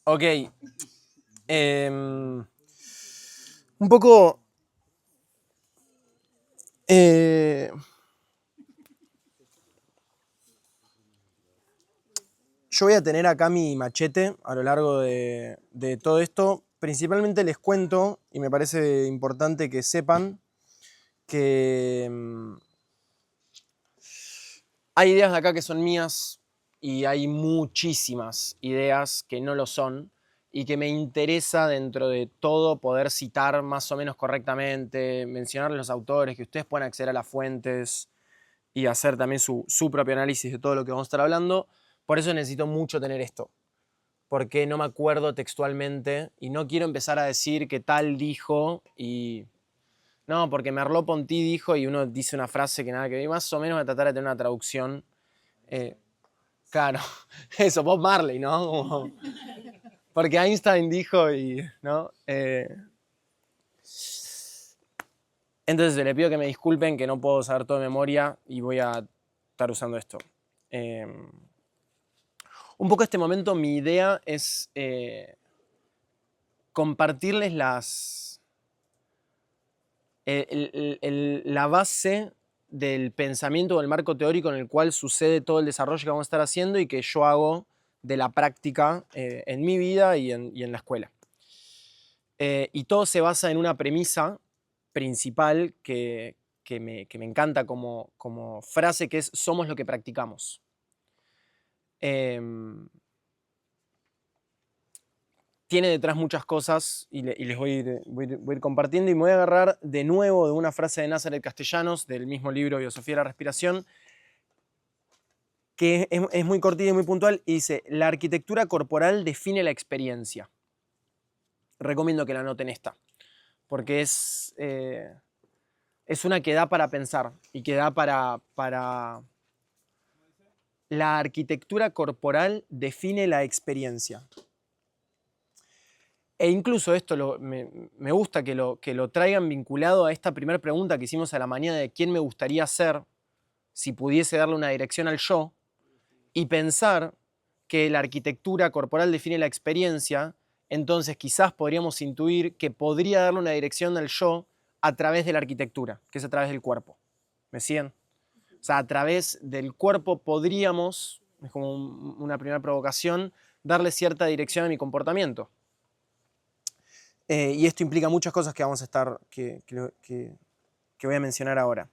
Ok. Un poco... yo voy a tener acá mi machete a lo largo de todo esto. Principalmente les cuento, y me parece importante que sepan, que hay ideas de acá que son mías y hay muchísimas ideas que no lo son y que me interesa dentro de todo poder citar más o menos correctamente, mencionarles los autores, que ustedes puedan acceder a las fuentes y hacer también su propio análisis de todo lo que vamos a estar hablando. Por eso necesito mucho tener esto, porque no me acuerdo textualmente y no quiero empezar a decir que tal dijo y... No, porque Merleau-Ponty dijo y uno dice una frase que nada que ver, más o menos voy a tratar de tener una traducción. Claro, eso, Bob Marley, ¿no? Como... porque Einstein dijo y... ¿no? Entonces le pido que me disculpen que no puedo saber todo de memoria y voy a estar usando esto. Un poco este momento mi idea es compartirles la base del pensamiento o el marco teórico en el cual sucede todo el desarrollo que vamos a estar haciendo y que yo hago de la práctica en mi vida y en la escuela. Y todo se basa en una premisa principal que me encanta como frase, que es: somos lo que practicamos. Tiene detrás muchas cosas y les voy a ir compartiendo, y me voy a agarrar de nuevo de una frase de Nazareth Castellanos, del mismo libro Biosofía de la Respiración, que es muy cortita y muy puntual, y dice: la arquitectura corporal define la experiencia. Recomiendo que la anoten esta, porque es una que da para pensar y que da para... La arquitectura corporal define la experiencia. E incluso esto me gusta que lo traigan vinculado a esta primera pregunta que hicimos a la mañana de quién me gustaría ser si pudiese darle una dirección al yo, y pensar que la arquitectura corporal define la experiencia. Entonces quizás podríamos intuir que podría darle una dirección al yo a través de la arquitectura, que es a través del cuerpo. ¿Me siguen? O sea, a través del cuerpo podríamos, es como una primera provocación, darle cierta dirección a mi comportamiento. Y esto implica muchas cosas que vamos a estar, que voy a mencionar ahora.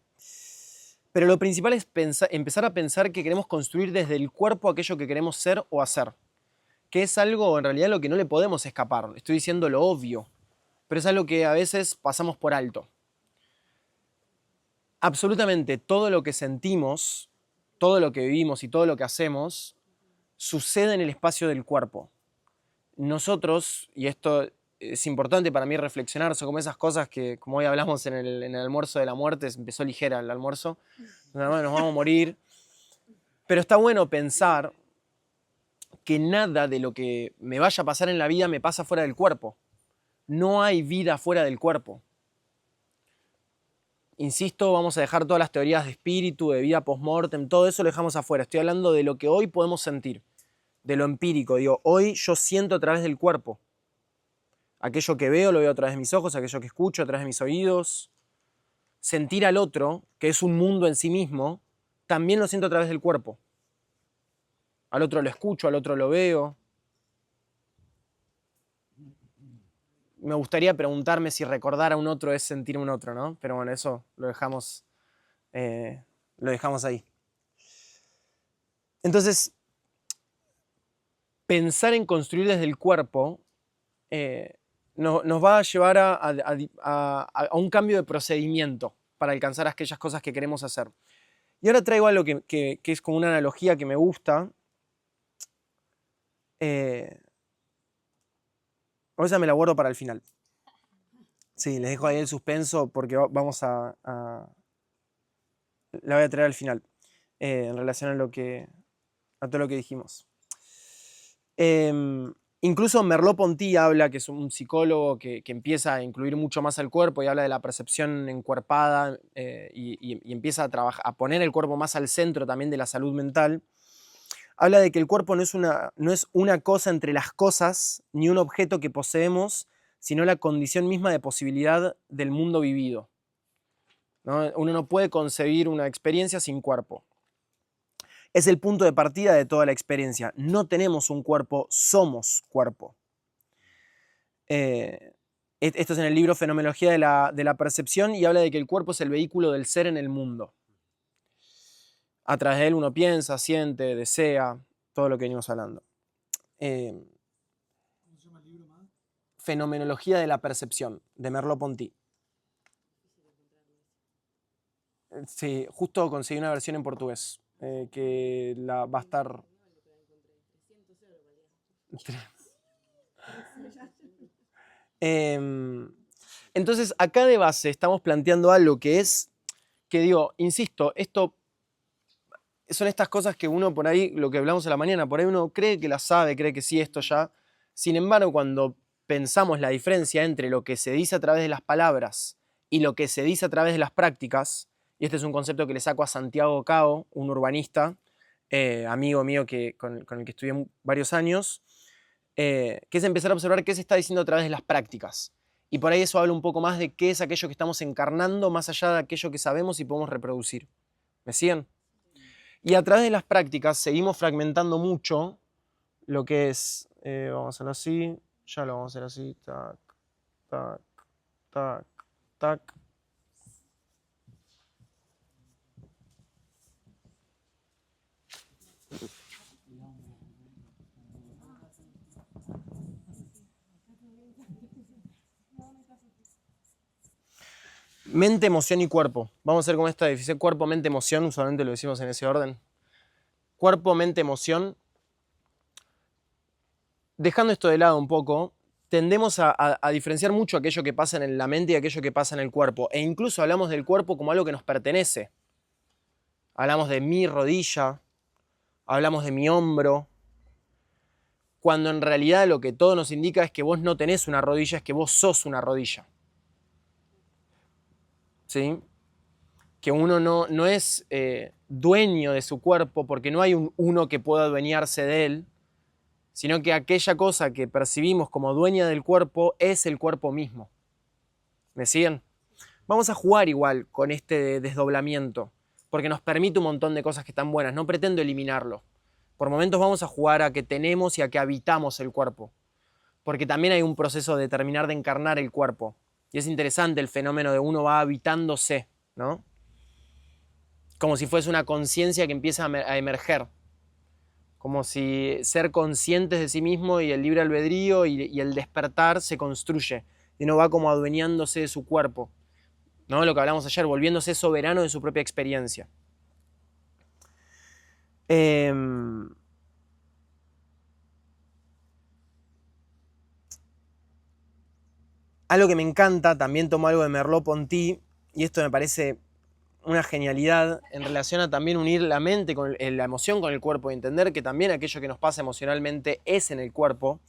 Pero lo principal es empezar a pensar que queremos construir desde el cuerpo aquello que queremos ser o hacer, que es algo en realidad lo que no le podemos escapar. Estoy diciendo lo obvio, pero es algo que a veces pasamos por alto. Absolutamente todo lo que sentimos, todo lo que vivimos y todo lo que hacemos sucede en el espacio del cuerpo. Nosotros, y esto es importante para mí reflexionar, son como esas cosas que, como hoy hablamos en el almuerzo de la muerte, empezó ligera el almuerzo, nos vamos a morir, pero está bueno pensar que nada de lo que me vaya a pasar en la vida me pasa fuera del cuerpo. No hay vida fuera del cuerpo. Insisto, vamos a dejar todas las teorías de espíritu, de vida post-mortem, todo eso lo dejamos afuera. Estoy hablando de lo que hoy podemos sentir, de lo empírico. Digo, hoy yo siento a través del cuerpo. Aquello que veo lo veo a través de mis ojos, aquello que escucho a través de mis oídos. Sentir al otro, que es un mundo en sí mismo, también lo siento a través del cuerpo. Al otro lo escucho, al otro lo veo. Me gustaría preguntarme si recordar a un otro es sentir a un otro, ¿no? Pero bueno, eso lo dejamos ahí. Entonces, pensar en construir desde el cuerpo nos va a llevar a un cambio de procedimiento para alcanzar aquellas cosas que queremos hacer. Y ahora traigo algo que es como una analogía que me gusta. O esa me la guardo para el final. Sí, les dejo ahí el suspenso porque vamos la voy a traer al final, en relación a todo lo que dijimos. Incluso Merleau-Ponty habla, que es un psicólogo que empieza a incluir mucho más al cuerpo y habla de la percepción encuerpada y empieza a poner el cuerpo más al centro también de la salud mental. habla de que el cuerpo no es una cosa entre las cosas, ni un objeto que poseemos, sino la condición misma de posibilidad del mundo vivido, ¿no? Uno no puede concebir una experiencia sin cuerpo. Es el punto de partida de toda la experiencia. No tenemos un cuerpo, somos cuerpo. Esto es en el libro Fenomenología de la Percepción y habla de que el cuerpo es el vehículo del ser en el mundo. A través de él uno piensa, siente, desea, todo lo que venimos hablando. ¿Cómo se llama el libro más? Fenomenología de la Percepción, de Merleau-Ponty. Sí, justo conseguí una versión en portugués, que va a estar... Entonces, acá de base estamos planteando algo que es, que digo, insisto, esto son estas cosas que uno por ahí, lo que hablamos a la mañana, por ahí uno cree que la sabe, cree que sí, esto ya. Sin embargo, cuando pensamos la diferencia entre lo que se dice a través de las palabras y lo que se dice a través de las prácticas, y este es un concepto que le saco a Santiago Cao, un urbanista, amigo mío con el que estudié varios años, que es empezar a observar qué se está diciendo a través de las prácticas. Y por ahí eso habla un poco más de qué es aquello que estamos encarnando, más allá de aquello que sabemos y podemos reproducir. ¿Me siguen? Y a través de las prácticas seguimos fragmentando mucho lo que es, vamos a hacerlo así, ya lo vamos a hacer así, tac, tac, tac, tac. Mente, emoción y cuerpo. Vamos a hacer como esta definición, cuerpo, mente, emoción, usualmente lo decimos en ese orden. Cuerpo, mente, emoción. Dejando esto de lado un poco, tendemos a diferenciar mucho aquello que pasa en la mente y aquello que pasa en el cuerpo. E incluso hablamos del cuerpo como algo que nos pertenece. Hablamos de mi rodilla, hablamos de mi hombro, cuando en realidad lo que todo nos indica es que vos no tenés una rodilla, es que vos sos una rodilla. ¿Sí? Que uno no es dueño de su cuerpo porque no hay un uno que pueda adueñarse de él, sino que aquella cosa que percibimos como dueña del cuerpo es el cuerpo mismo. ¿Me siguen? Vamos a jugar igual con este desdoblamiento, porque nos permite un montón de cosas que están buenas, no pretendo eliminarlo. Por momentos vamos a jugar a que tenemos y a que habitamos el cuerpo, porque también hay un proceso de terminar de encarnar el cuerpo. Y es interesante el fenómeno de uno va habitándose, ¿no? Como si fuese una conciencia que empieza a emerger. Como si ser conscientes de sí mismo y el libre albedrío y el despertar se construye. Y uno va como adueñándose de su cuerpo, ¿no? Lo que hablamos ayer, volviéndose soberano de su propia experiencia. Algo que me encanta, también tomo algo de Merleau-Ponty, y esto me parece una genialidad en relación a también unir la mente con la emoción con el cuerpo y entender que también aquello que nos pasa emocionalmente es en el cuerpo,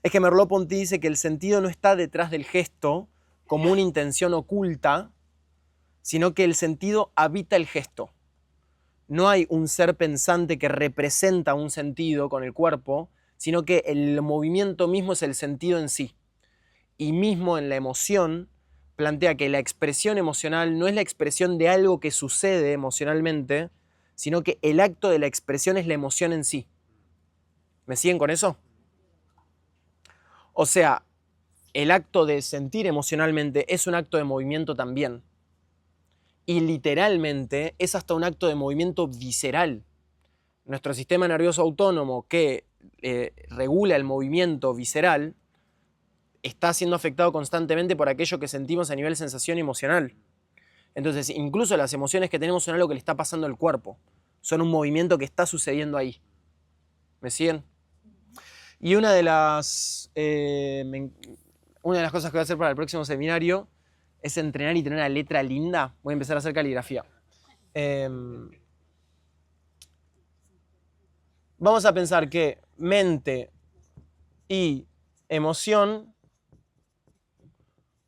es que Merleau-Ponty dice que el sentido no está detrás del gesto como una intención oculta, sino que el sentido habita el gesto. No hay un ser pensante que representa un sentido con el cuerpo, sino que el movimiento mismo es el sentido en sí. Y mismo en la emoción, plantea que la expresión emocional no es la expresión de algo que sucede emocionalmente, sino que el acto de la expresión es la emoción en sí. ¿Me siguen con eso? O sea, el acto de sentir emocionalmente es un acto de movimiento también. Y literalmente es hasta un acto de movimiento visceral. Nuestro sistema nervioso autónomo que regula el movimiento visceral está siendo afectado constantemente por aquello que sentimos a nivel sensación emocional. Entonces, incluso las emociones que tenemos son algo que le está pasando al cuerpo. Son un movimiento que está sucediendo ahí. ¿Me siguen? Y una de las cosas que voy a hacer para el próximo seminario es entrenar y tener una letra linda. Voy a empezar a hacer caligrafía. Vamos a pensar que mente y emoción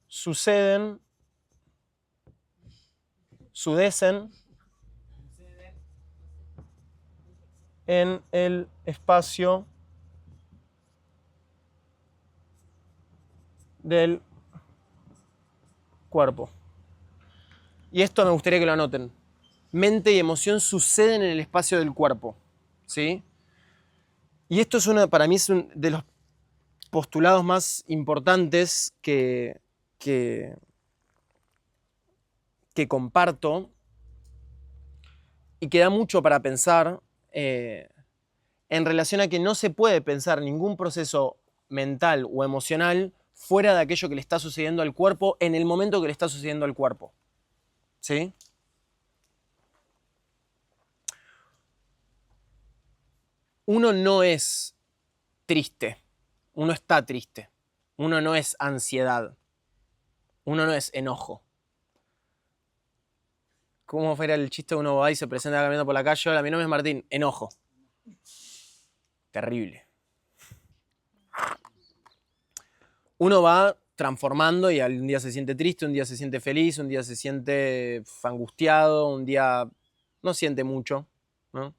suceden, sudecen en el espacio del cuerpo. Y esto me gustaría que lo anoten. Mente y emoción suceden en el espacio del cuerpo, ¿sí? Y esto es para mí es uno de los postulados más importantes que comparto y que da mucho para pensar en relación a que no se puede pensar ningún proceso mental o emocional fuera de aquello que le está sucediendo al cuerpo en el momento que le está sucediendo al cuerpo. ¿Sí? Uno no es triste, uno está triste, uno no es ansiedad, uno no es enojo. ¿Cómo fuera el chiste? Uno va y se presenta caminando por la calle, hola, mi nombre es Martín, enojo. Terrible. Uno va transformando y un día se siente triste, un día se siente feliz, un día se siente angustiado, un día no siente mucho, ¿no?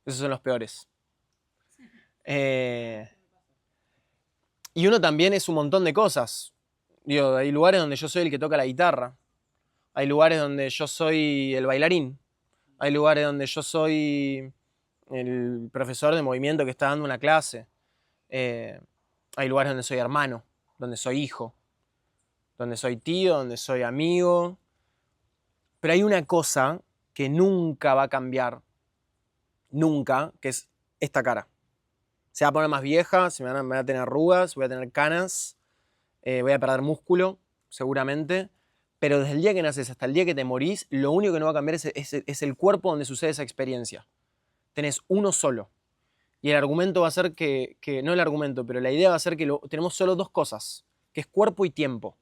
Esos son los peores. Y uno también es un montón de cosas. Digo, hay lugares donde yo soy el que toca la guitarra. Hay lugares donde yo soy el bailarín. Hay lugares donde yo soy el profesor de movimiento que está dando una clase. Hay lugares donde soy hermano, donde soy hijo, donde soy tío, donde soy amigo. Pero hay una cosa que nunca va a cambiar, nunca, que es esta cara. Se va a poner más vieja, me van a tener arrugas, voy a tener canas, voy a perder músculo, seguramente. Pero desde el día que naces hasta el día que te morís, lo único que no va a cambiar es el cuerpo donde sucede esa experiencia. Tenés uno solo. Y el argumento va a ser no el argumento, pero la idea va a ser que tenemos solo dos cosas, que es cuerpo y tiempo.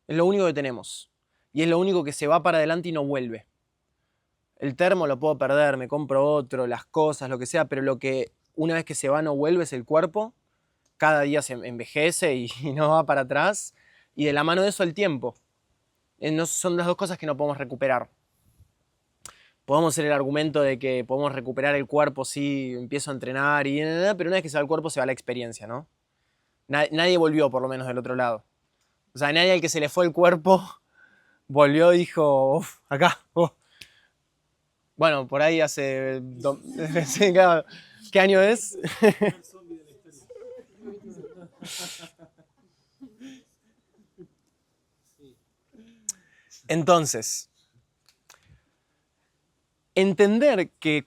Es lo único que tenemos. Y es lo único que se va para adelante y no vuelve. El termo lo puedo perder, me compro otro, las cosas, lo que sea, pero lo que una vez que se va no vuelve es el cuerpo. Cada día se envejece y no va para atrás. Y de la mano de eso el tiempo. Son las dos cosas que no podemos recuperar. Podemos hacer el argumento de que podemos recuperar el cuerpo si empiezo a entrenar, pero una vez que se va el cuerpo se va la experiencia, ¿no? Nadie volvió, por lo menos, del otro lado. O sea, nadie al que se le fue el cuerpo volvió y dijo, uff, acá, Bueno, por ahí hace... sí, claro. ¿Qué año es? Entonces, entender que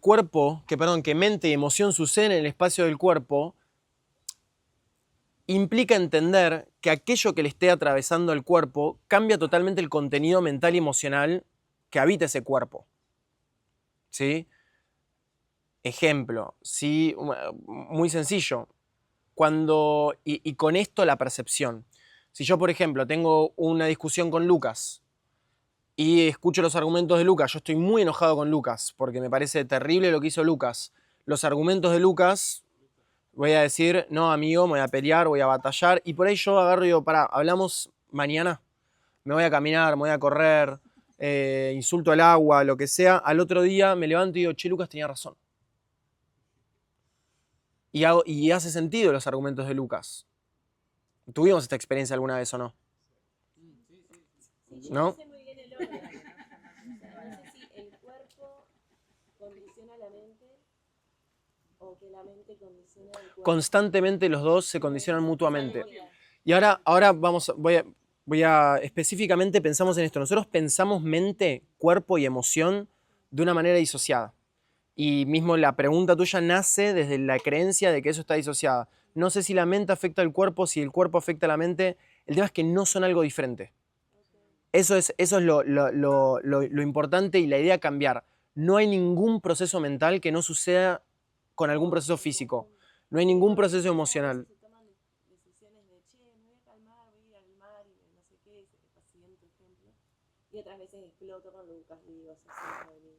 que mente y emoción suceden en el espacio del cuerpo implica entender que aquello que le esté atravesando el cuerpo cambia totalmente el contenido mental y emocional que habita ese cuerpo. ¿Sí? Ejemplo, sí, muy sencillo. Y con esto la percepción. Si yo, por ejemplo, tengo una discusión con Lucas y escucho los argumentos de Lucas, yo estoy muy enojado con Lucas porque me parece terrible lo que hizo Lucas. Los argumentos de Lucas, voy a decir, no, amigo, me voy a pelear, voy a batallar, y por ahí yo agarro y digo, pará, hablamos mañana, me voy a caminar, me voy a correr, insulto al agua, lo que sea. Al otro día me levanto y digo, che, Lucas tenía razón. Y hace sentido los argumentos de Lucas. ¿Tuvimos esta experiencia alguna vez o no? ¿No? No sé muy bien el orden. O sea, no sé si el cuerpo condiciona la mente o que la mente condiciona el cuerpo. Constantemente los dos se condicionan mutuamente. Y ahora voy a específicamente pensamos en esto. Nosotros pensamos mente, cuerpo y emoción de una manera disociada. Y mismo la pregunta tuya nace desde la creencia de que eso está disociada. No sé si la mente afecta al cuerpo, si el cuerpo afecta a la mente. El tema es que no son algo diferente. Eso es lo importante y la idea cambiar. No hay ningún proceso mental que no suceda con algún proceso físico. No hay ningún proceso emocional. Se toman decisiones de, che, me voy a calmar, voy a ir al mar y no sé qué, es el siguiente ejemplo. Y otras veces exploto con Lucas y digo, se sienta de mí.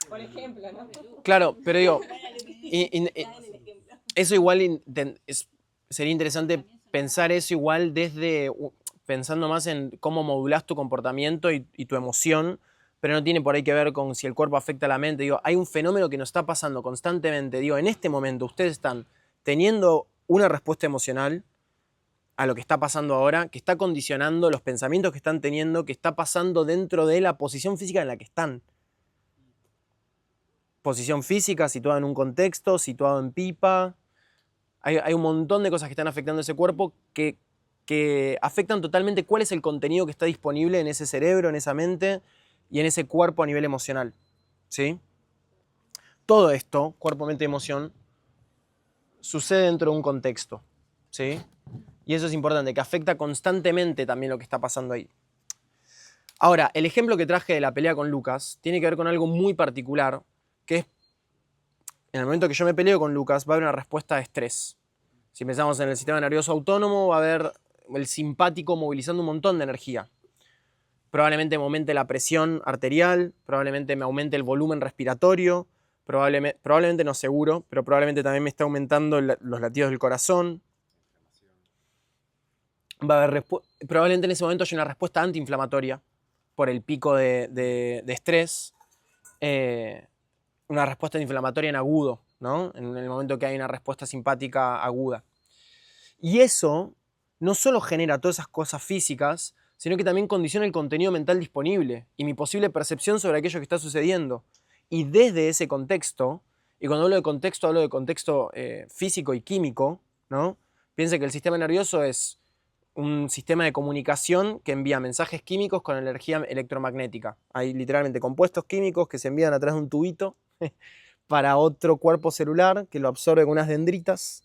Por ejemplo, ¿no? Claro, pero digo, eso igual sería interesante pensar eso igual pensando más en cómo modulás tu comportamiento y tu emoción pero no tiene por ahí que ver con si el cuerpo afecta a la mente. Digo, hay un fenómeno que nos está pasando constantemente. Digo, en este momento ustedes están teniendo una respuesta emocional a lo que está pasando ahora, que está condicionando los pensamientos que están teniendo, que está pasando dentro de la posición física en la que están. Posición física, situada en un contexto, situado en pipa. Hay un montón de cosas que están afectando ese cuerpo que afectan totalmente cuál es el contenido que está disponible en ese cerebro, en esa mente y en ese cuerpo a nivel emocional. ¿Sí? Todo esto, cuerpo, mente y emoción, sucede dentro de un contexto. ¿Sí? Y eso es importante, que afecta constantemente también lo que está pasando ahí. Ahora, el ejemplo que traje de la pelea con Lucas tiene que ver con algo muy particular, que es, en el momento que yo me peleo con Lucas, va a haber una respuesta de estrés. Si pensamos en el sistema nervioso autónomo, va a haber el simpático movilizando un montón de energía. Probablemente me aumente la presión arterial, probablemente me aumente el volumen respiratorio, probablemente no seguro, pero probablemente también me esté aumentando los latidos del corazón. Va a haber probablemente en ese momento haya una respuesta antiinflamatoria por el pico de estrés, una respuesta inflamatoria en agudo, ¿no? En el momento que hay una respuesta simpática aguda. Y eso no solo genera todas esas cosas físicas, sino que también condiciona el contenido mental disponible y mi posible percepción sobre aquello que está sucediendo. Y desde ese contexto, y cuando hablo de contexto físico y químico, ¿no? Piense que el sistema nervioso es un sistema de comunicación que envía mensajes químicos con energía electromagnética. Hay literalmente compuestos químicos que se envían a través de un tubito para otro cuerpo celular que lo absorbe con unas dendritas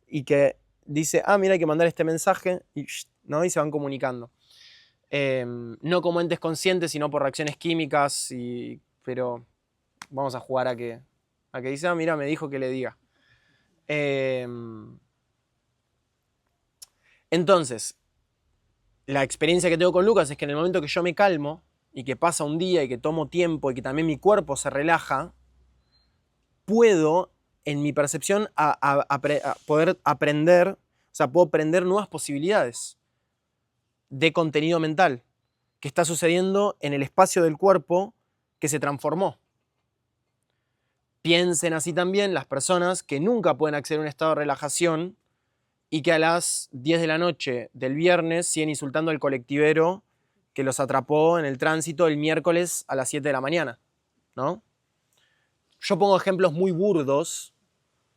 y que dice, mira, hay que mandar este mensaje, ¿no? Y se van comunicando. No como entes conscientes, sino por reacciones químicas, pero vamos a jugar a que dice, mira, me dijo que le diga. Entonces, la experiencia que tengo con Lucas es que en el momento que yo me calmo y que pasa un día y que tomo tiempo y que también mi cuerpo se relaja, puedo, en mi percepción, a poder aprender, o sea, puedo aprender nuevas posibilidades de contenido mental que está sucediendo en el espacio del cuerpo que se transformó. Piensen así también las personas que nunca pueden acceder a un estado de relajación y que a las 10 de la noche del viernes siguen insultando al colectivero que los atrapó en el tránsito el miércoles a las 7 de la mañana, ¿no? Yo pongo ejemplos muy burdos,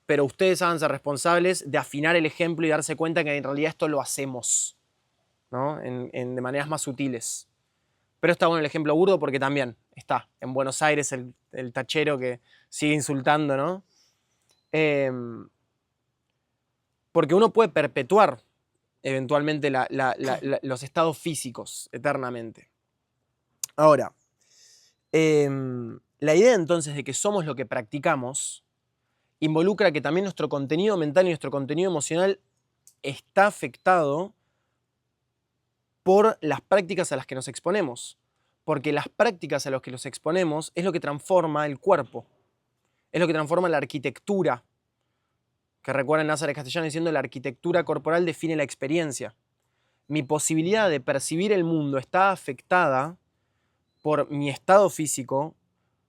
pero ustedes háganse responsables de afinar el ejemplo y darse cuenta que en realidad esto lo hacemos, ¿no? De maneras más sutiles. Pero está bueno el ejemplo burdo porque también está en Buenos Aires el tachero que sigue insultando, ¿no? Porque uno puede perpetuar eventualmente los estados físicos eternamente. Ahora, la idea entonces de que somos lo que practicamos involucra que también nuestro contenido mental y nuestro contenido emocional está afectado por las prácticas a las que nos exponemos. Porque las prácticas a las que nos exponemos es lo que transforma el cuerpo, es lo que transforma la arquitectura. Que recuerden Názares Castellano diciendo la arquitectura corporal define la experiencia. Mi posibilidad de percibir el mundo está afectada por mi estado físico,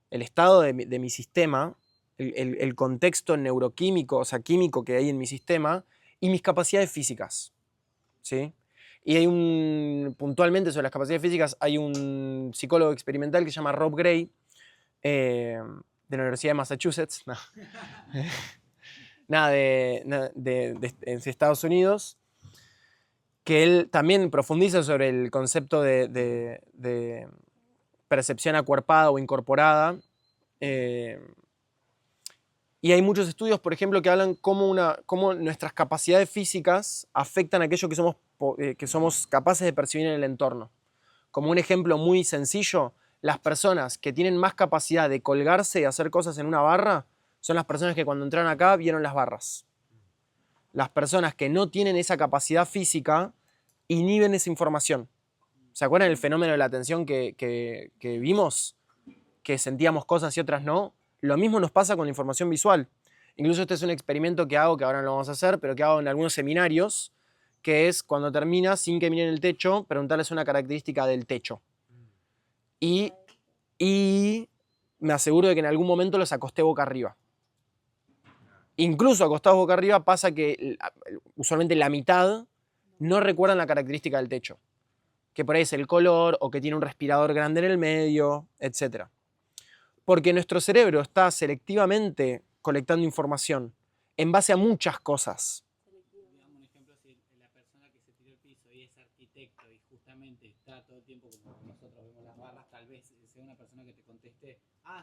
el estado de mi sistema, el contexto neuroquímico, o sea, químico que hay en mi sistema, y mis capacidades físicas, ¿sí? Y hay puntualmente sobre las capacidades físicas, hay un psicólogo experimental que se llama Rob Gray, de la Universidad de Massachusetts, de Estados Unidos, que él también profundiza sobre el concepto de percepción acuerpada o incorporada. Y hay muchos estudios, por ejemplo, que hablan cómo nuestras capacidades físicas afectan aquello que somos capaces de percibir en el entorno. Como un ejemplo muy sencillo, las personas que tienen más capacidad de colgarse y hacer cosas en una barra son las personas que cuando entraron acá vieron las barras. Las personas que no tienen esa capacidad física inhiben esa información. ¿Se acuerdan del fenómeno de la atención que vimos? Que sentíamos cosas y otras no. Lo mismo nos pasa con la información visual. Incluso este es un experimento que hago, que ahora no lo vamos a hacer, pero que hago en algunos seminarios, que es cuando termina, sin que miren el techo, preguntarles una característica del techo. Y y me aseguro de que en algún momento los acosté boca arriba. Incluso acostados boca arriba pasa que usualmente la mitad no recuerdan la característica del techo, que por ahí es el color o que tiene un respirador grande en el medio, etc. Porque nuestro cerebro está selectivamente colectando información en base a muchas cosas. Digamos un ejemplo, si la persona que se tiró el piso y es arquitecto y justamente está todo el tiempo como nosotros vemos las barras, tal vez sea una persona que te conteste,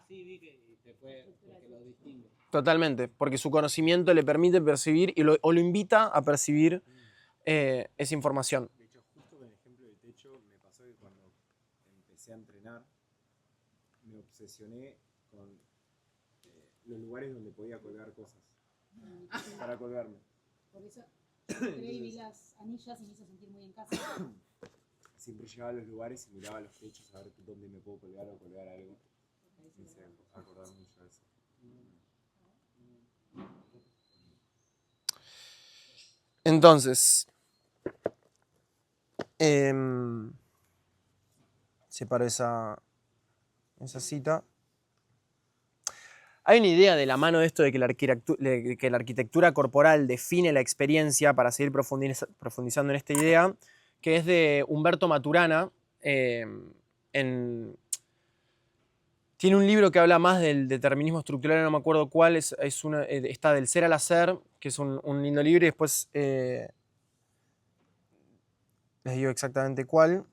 sí, vi que y te puede, porque lo distingue. Totalmente, porque su conocimiento le permite percibir o lo invita a percibir esa información. De hecho, justo con el ejemplo del techo, me pasó que cuando empecé a entrenar, me obsesioné con los lugares donde podía colgar cosas para colgarme. Por eso entré y vi las anillas y me hizo sentir muy en casa. Siempre llegaba a los lugares y miraba los techos a ver dónde me puedo colgar o colgar algo. Me hice acordar mucho de eso. Entonces, separo esa cita. Hay una idea de la mano de esto de que la arquitectura corporal define la experiencia, para seguir profundizando en esta idea, que es de Humberto Maturana. Tiene un libro que habla más del determinismo estructural, no me acuerdo cuál, está del ser al hacer, que es un lindo libro, y después les digo exactamente cuál.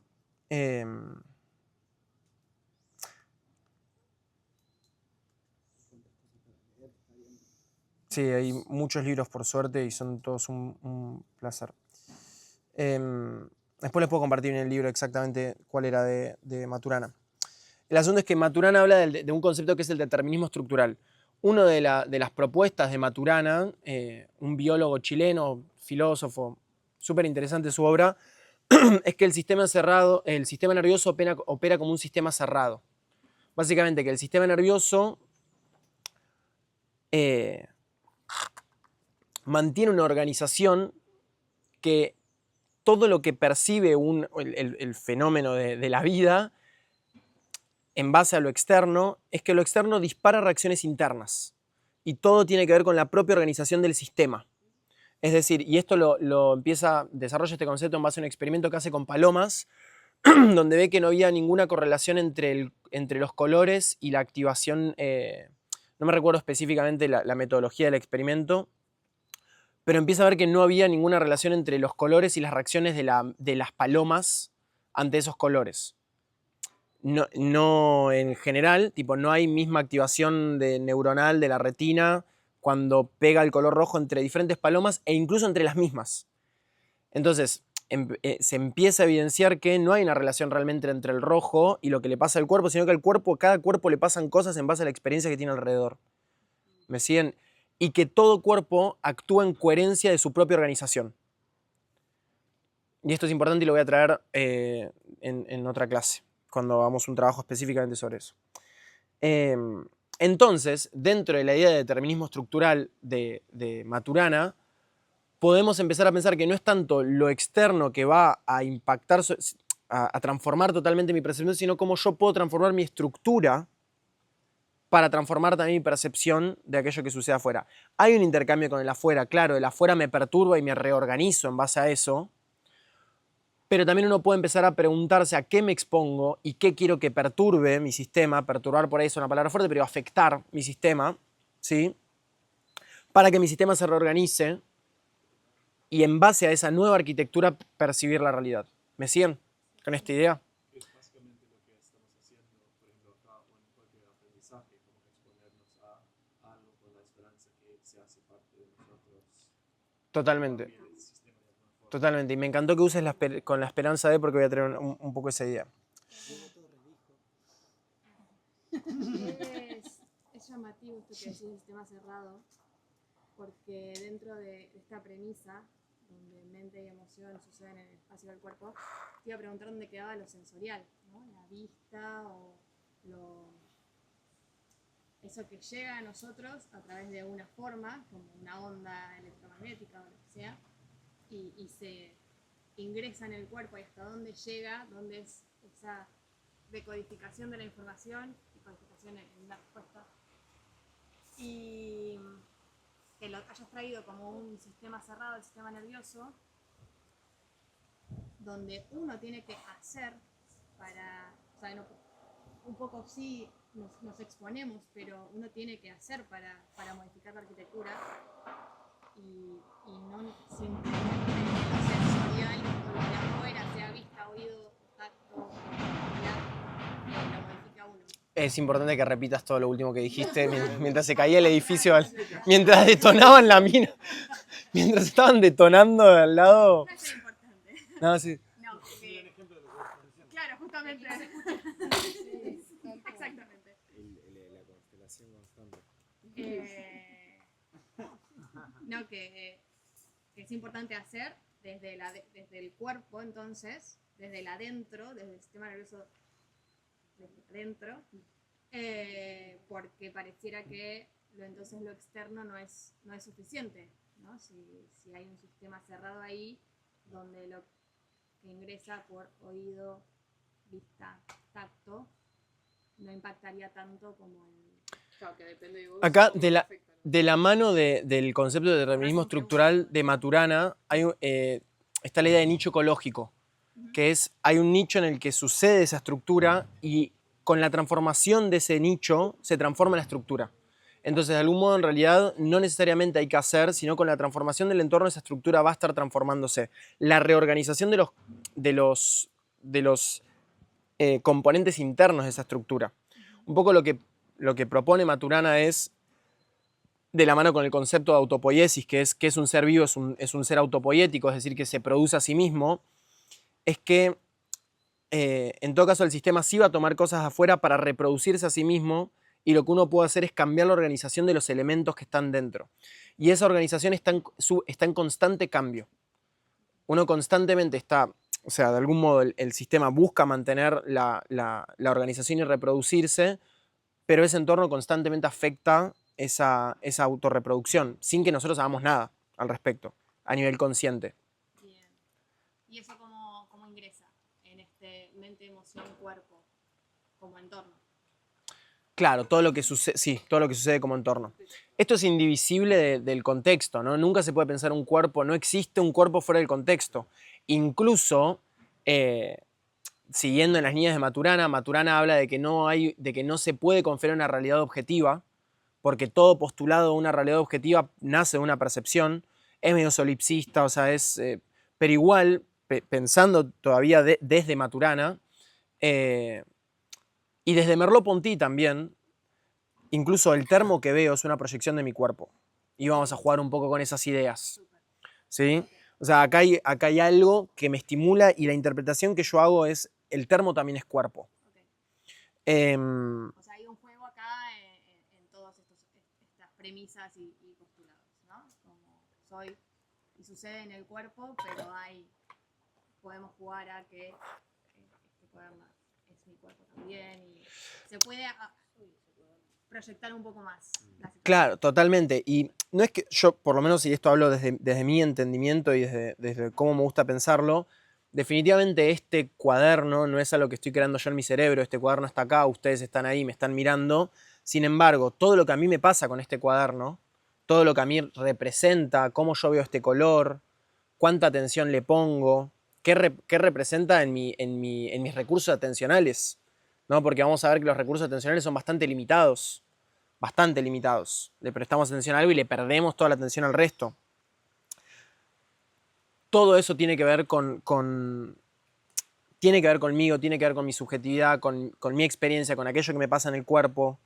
Sí, hay muchos libros por suerte y son todos un placer. Después les puedo compartir en el libro exactamente cuál era de Maturana. El asunto es que Maturana habla de un concepto que es el determinismo estructural. Una de las propuestas de Maturana, un biólogo chileno, filósofo, súper interesante su obra, es que el sistema nervioso opera como un sistema cerrado. Básicamente que el sistema nervioso mantiene una organización que todo lo que percibe el fenómeno de la vida en base a lo externo, es que lo externo dispara reacciones internas. Y todo tiene que ver con la propia organización del sistema. Es decir, y esto desarrolla este concepto en base a un experimento que hace con palomas, donde ve que no había ninguna correlación entre los colores y la activación. No me recuerdo específicamente la metodología del experimento, pero empieza a ver que no había ninguna relación entre los colores y las reacciones de las palomas ante esos colores. No en general, no hay misma activación neuronal de la retina cuando pega el color rojo entre diferentes palomas e incluso entre las mismas. Entonces, se empieza a evidenciar que no hay una relación realmente entre el rojo y lo que le pasa al cuerpo, sino que cada cuerpo le pasan cosas en base a la experiencia que tiene alrededor. ¿Me siguen? Y que todo cuerpo actúa en coherencia de su propia organización. Y esto es importante y lo voy a traer en otra clase, cuando hagamos un trabajo específicamente sobre eso. Entonces, dentro de la idea de determinismo estructural de Maturana, podemos empezar a pensar que no es tanto lo externo que va a impactar, a transformar totalmente mi percepción, sino cómo yo puedo transformar mi estructura para transformar también mi percepción de aquello que sucede afuera. Hay un intercambio con el afuera, claro, el afuera me perturba y me reorganizo en base a eso, pero también uno puede empezar a preguntarse a qué me expongo y qué quiero que perturbe mi sistema. Perturbar por ahí es una palabra fuerte, pero afectar mi sistema, ¿sí? Para que mi sistema se reorganice y en base a esa nueva arquitectura percibir la realidad. ¿Me siguen con esta idea? Es básicamente lo que estamos haciendo, por ejemplo, acá o en cualquier aprendizaje, como exponernos a algo con la esperanza que se hace parte de nosotros. Totalmente. Totalmente. Y me encantó que uses con la esperanza de, porque voy a traer un poco esa idea. Es llamativo esto que decís, sistema cerrado, porque dentro de esta premisa, donde mente y emoción suceden en el espacio del cuerpo, te iba a preguntar dónde quedaba lo sensorial, ¿no? La vista o eso que llega a nosotros a través de una forma, como una onda electromagnética o lo que sea, y se ingresa en el cuerpo y hasta dónde llega, dónde es esa decodificación de la información y codificación en una respuesta. Y que lo hayas traído como un sistema cerrado, el sistema nervioso, donde uno tiene que hacer para, o sea, un poco sí nos exponemos, pero uno tiene que hacer para modificar la arquitectura y no simplemente lo sensorial o lo de afuera, sea vista, oído, tacto, lo modifica uno. Es importante que repitas todo lo último que dijiste mientras se caía el edificio, mientras detonaban la mina, mientras estaban detonando al lado. No es importante. No, sí. No, claro, justamente. Exactamente. La constelación constante. No, que es importante hacer desde el cuerpo, entonces, desde el adentro, desde el sistema nervioso, desde adentro, porque pareciera que entonces lo externo no es suficiente, ¿no? Si hay un sistema cerrado ahí, donde lo que ingresa por oído, vista, tacto, no impactaría tanto como el... Claro, que depende de vos. Acá, cómo de te afecta, ¿no? la mano del concepto de determinismo estructural de Maturana, está la idea de nicho ecológico, que hay un nicho en el que sucede esa estructura y con la transformación de ese nicho se transforma la estructura. Entonces, de algún modo, en realidad, no necesariamente hay que hacer, sino con la transformación del entorno, esa estructura va a estar transformándose. La reorganización de los componentes internos de esa estructura. Un poco lo que propone Maturana es, de la mano con el concepto de autopoiesis, que es un ser vivo, es un ser autopoiético, es decir, que se produce a sí mismo, es que en todo caso el sistema sí va a tomar cosas afuera para reproducirse a sí mismo, y lo que uno puede hacer es cambiar la organización de los elementos que están dentro. Y esa organización está en constante cambio. Uno constantemente está, o sea, de algún modo el sistema busca mantener la organización y reproducirse, pero ese entorno constantemente afecta esa autorreproducción, sin que nosotros hagamos nada al respecto, a nivel consciente. Bien. ¿Y eso cómo ingresa en este mente, emoción, cuerpo, como entorno? Claro, todo lo que sucede como entorno. Esto es indivisible del contexto, ¿no? Nunca se puede pensar un cuerpo, no existe un cuerpo fuera del contexto. Incluso, siguiendo en las líneas de Maturana habla de que no se puede conferir una realidad objetiva, porque todo postulado de una realidad objetiva nace de una percepción, es medio solipsista, o sea, pero igual, pensando todavía desde Maturana, y desde Merleau-Ponty también, incluso el termo que veo es una proyección de mi cuerpo. Y vamos a jugar un poco con esas ideas. ¿Sí? O sea, acá hay algo que me estimula y la interpretación que yo hago es, el termo también es cuerpo. Okay. O sea, hay un juego acá en todas estas premisas y postulados, ¿no? Como soy y sucede en el cuerpo, pero podemos jugar a que este cuaderno es mi cuerpo también y se puede proyectar un poco más. Claro, totalmente. Y no es que yo, por lo menos, y esto hablo desde mi entendimiento y desde cómo me gusta pensarlo, definitivamente este cuaderno no es algo que estoy creando yo en mi cerebro, este cuaderno está acá, ustedes están ahí, me están mirando. Sin embargo, todo lo que a mí me pasa con este cuaderno, todo lo que a mí representa, cómo yo veo este color, cuánta atención le pongo, qué representa en mis recursos atencionales, ¿no? Porque vamos a ver que los recursos atencionales son bastante limitados. Le prestamos atención a algo y le perdemos toda la atención al resto. Todo eso tiene que ver tiene que ver conmigo, tiene que ver con mi subjetividad, con mi experiencia, con aquello que me pasa en el cuerpo.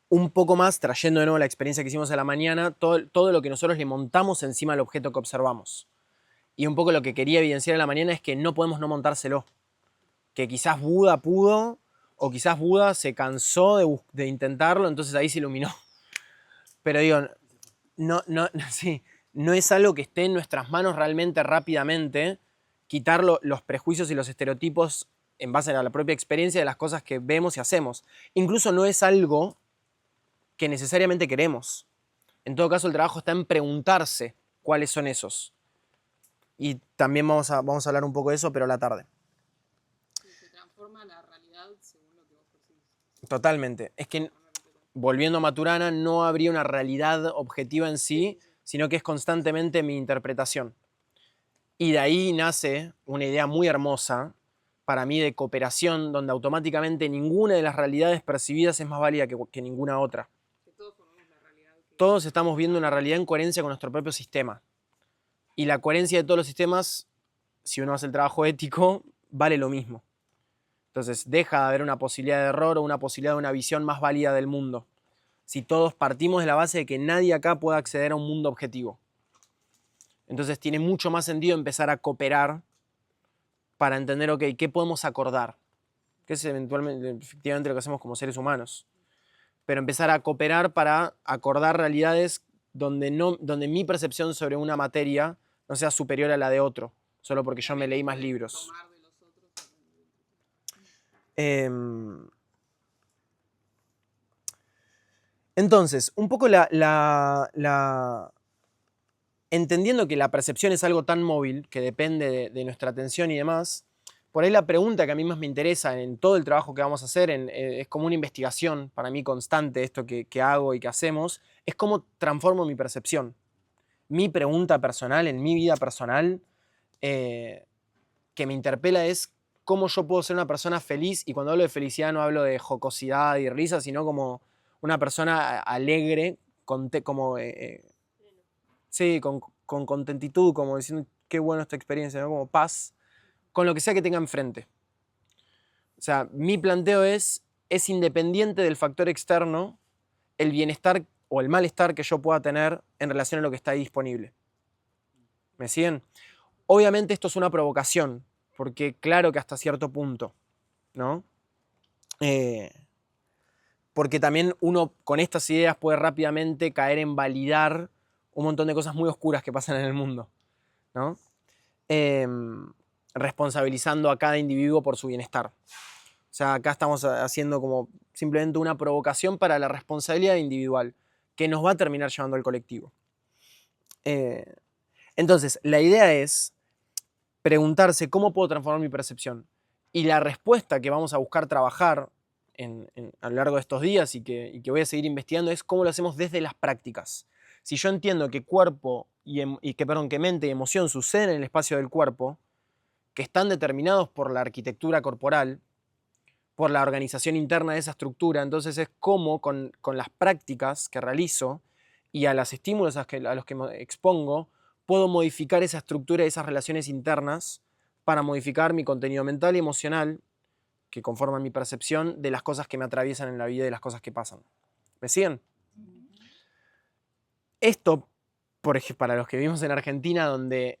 Un poco más, trayendo de nuevo la experiencia que hicimos a la mañana, todo lo que nosotros le montamos encima al objeto que observamos. Y un poco lo que quería evidenciar a la mañana es que no podemos no montárselo. Que quizás Buda pudo, o quizás Buda se cansó de intentarlo, entonces ahí se iluminó. Pero digo, no es algo que esté en nuestras manos realmente rápidamente, quitar los prejuicios y los estereotipos en base a la propia experiencia de las cosas que vemos y hacemos. Incluso no es algo que necesariamente queremos. En todo caso, el trabajo está en preguntarse cuáles son esos. Y también vamos a hablar un poco de eso, pero a la tarde. Totalmente. Es que, volviendo a Maturana, no habría una realidad objetiva en sí, sino que es constantemente mi interpretación. Y de ahí nace una idea muy hermosa para mí de cooperación, donde automáticamente ninguna de las realidades percibidas es más válida que ninguna otra. Que todos formamos la realidad. Todos estamos viendo una realidad en coherencia con nuestro propio sistema. Y la coherencia de todos los sistemas, si uno hace el trabajo ético, vale lo mismo. Entonces deja de haber una posibilidad de error o una posibilidad de una visión más válida del mundo. Si todos partimos de la base de que nadie acá pueda acceder a un mundo objetivo. Entonces tiene mucho más sentido empezar a cooperar para entender, ok, ¿qué podemos acordar? Que es eventualmente, efectivamente, lo que hacemos como seres humanos. Pero empezar a cooperar para acordar realidades donde mi percepción sobre una materia no sea superior a la de otro, solo porque yo me leí más libros. Tomar de los otros. Entonces, un poco entendiendo que la percepción es algo tan móvil, que depende de nuestra atención y demás, por ahí la pregunta que a mí más me interesa en todo el trabajo que vamos a hacer, es como una investigación para mí constante, esto que hago y que hacemos, es cómo transformo mi percepción. Mi pregunta personal, en mi vida personal, que me interpela es cómo yo puedo ser una persona feliz, y cuando hablo de felicidad no hablo de jocosidad y risa, sino como una persona alegre, sí, con contentitud, como diciendo qué buena esta experiencia, ¿no? Como paz, con lo que sea que tenga enfrente. O sea, mi planteo es independiente del factor externo el bienestar o el malestar que yo pueda tener en relación a lo que está ahí disponible. ¿Me siguen? Obviamente esto es una provocación, porque claro que hasta cierto punto, ¿no? Porque también uno con estas ideas puede rápidamente caer en validar un montón de cosas muy oscuras que pasan en el mundo, ¿no? Responsabilizando a cada individuo por su bienestar. O sea, acá estamos haciendo como simplemente una provocación para la responsabilidad individual, que nos va a terminar llevando al colectivo. Entonces, la idea es preguntarse cómo puedo transformar mi percepción. Y la respuesta que vamos a buscar trabajar a lo largo de estos días y que voy a seguir investigando es cómo lo hacemos desde las prácticas. Si yo entiendo que cuerpo que mente y emoción suceden en el espacio del cuerpo, que están determinados por la arquitectura corporal, por la organización interna de esa estructura, entonces es cómo con las prácticas que realizo y a los estímulos a los que me expongo, puedo modificar esa estructura y esas relaciones internas para modificar mi contenido mental y emocional que conforman mi percepción de las cosas que me atraviesan en la vida y de las cosas que pasan. ¿Me siguen? Esto, por ejemplo, para los que vivimos en Argentina, donde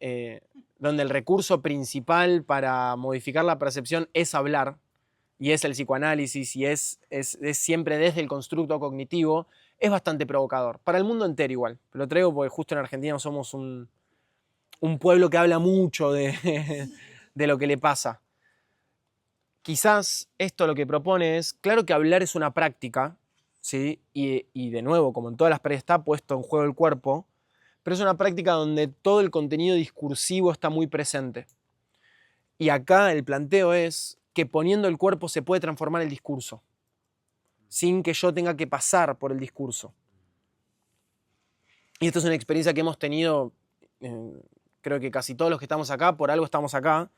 el recurso principal para modificar la percepción es hablar, y es el psicoanálisis, y es siempre desde el constructo cognitivo, es bastante provocador. Para el mundo entero igual. Lo traigo porque justo en Argentina somos un pueblo que habla mucho de lo que le pasa. Quizás esto lo que propone es, claro que hablar es una práctica, ¿sí? Y de nuevo, como en todas las prácticas está puesto en juego el cuerpo, pero es una práctica donde todo el contenido discursivo está muy presente. Y acá el planteo es que poniendo el cuerpo se puede transformar el discurso, sin que yo tenga que pasar por el discurso. Y esto es una experiencia que hemos tenido, creo que casi todos los que estamos acá, por algo estamos acá,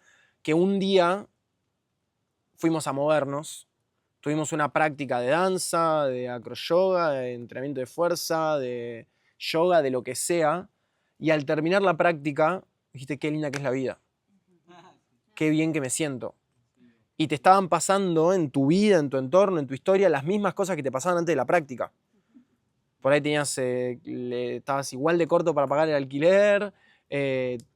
que un día fuimos a movernos, tuvimos una práctica de danza, de acroyoga, de entrenamiento de fuerza, de yoga, de lo que sea, y al terminar la práctica, dijiste, qué linda que es la vida, qué bien que me siento. Y te estaban pasando en tu vida, en tu entorno, en tu historia, las mismas cosas que te pasaban antes de la práctica. Por ahí estabas igual de corto para pagar el alquiler,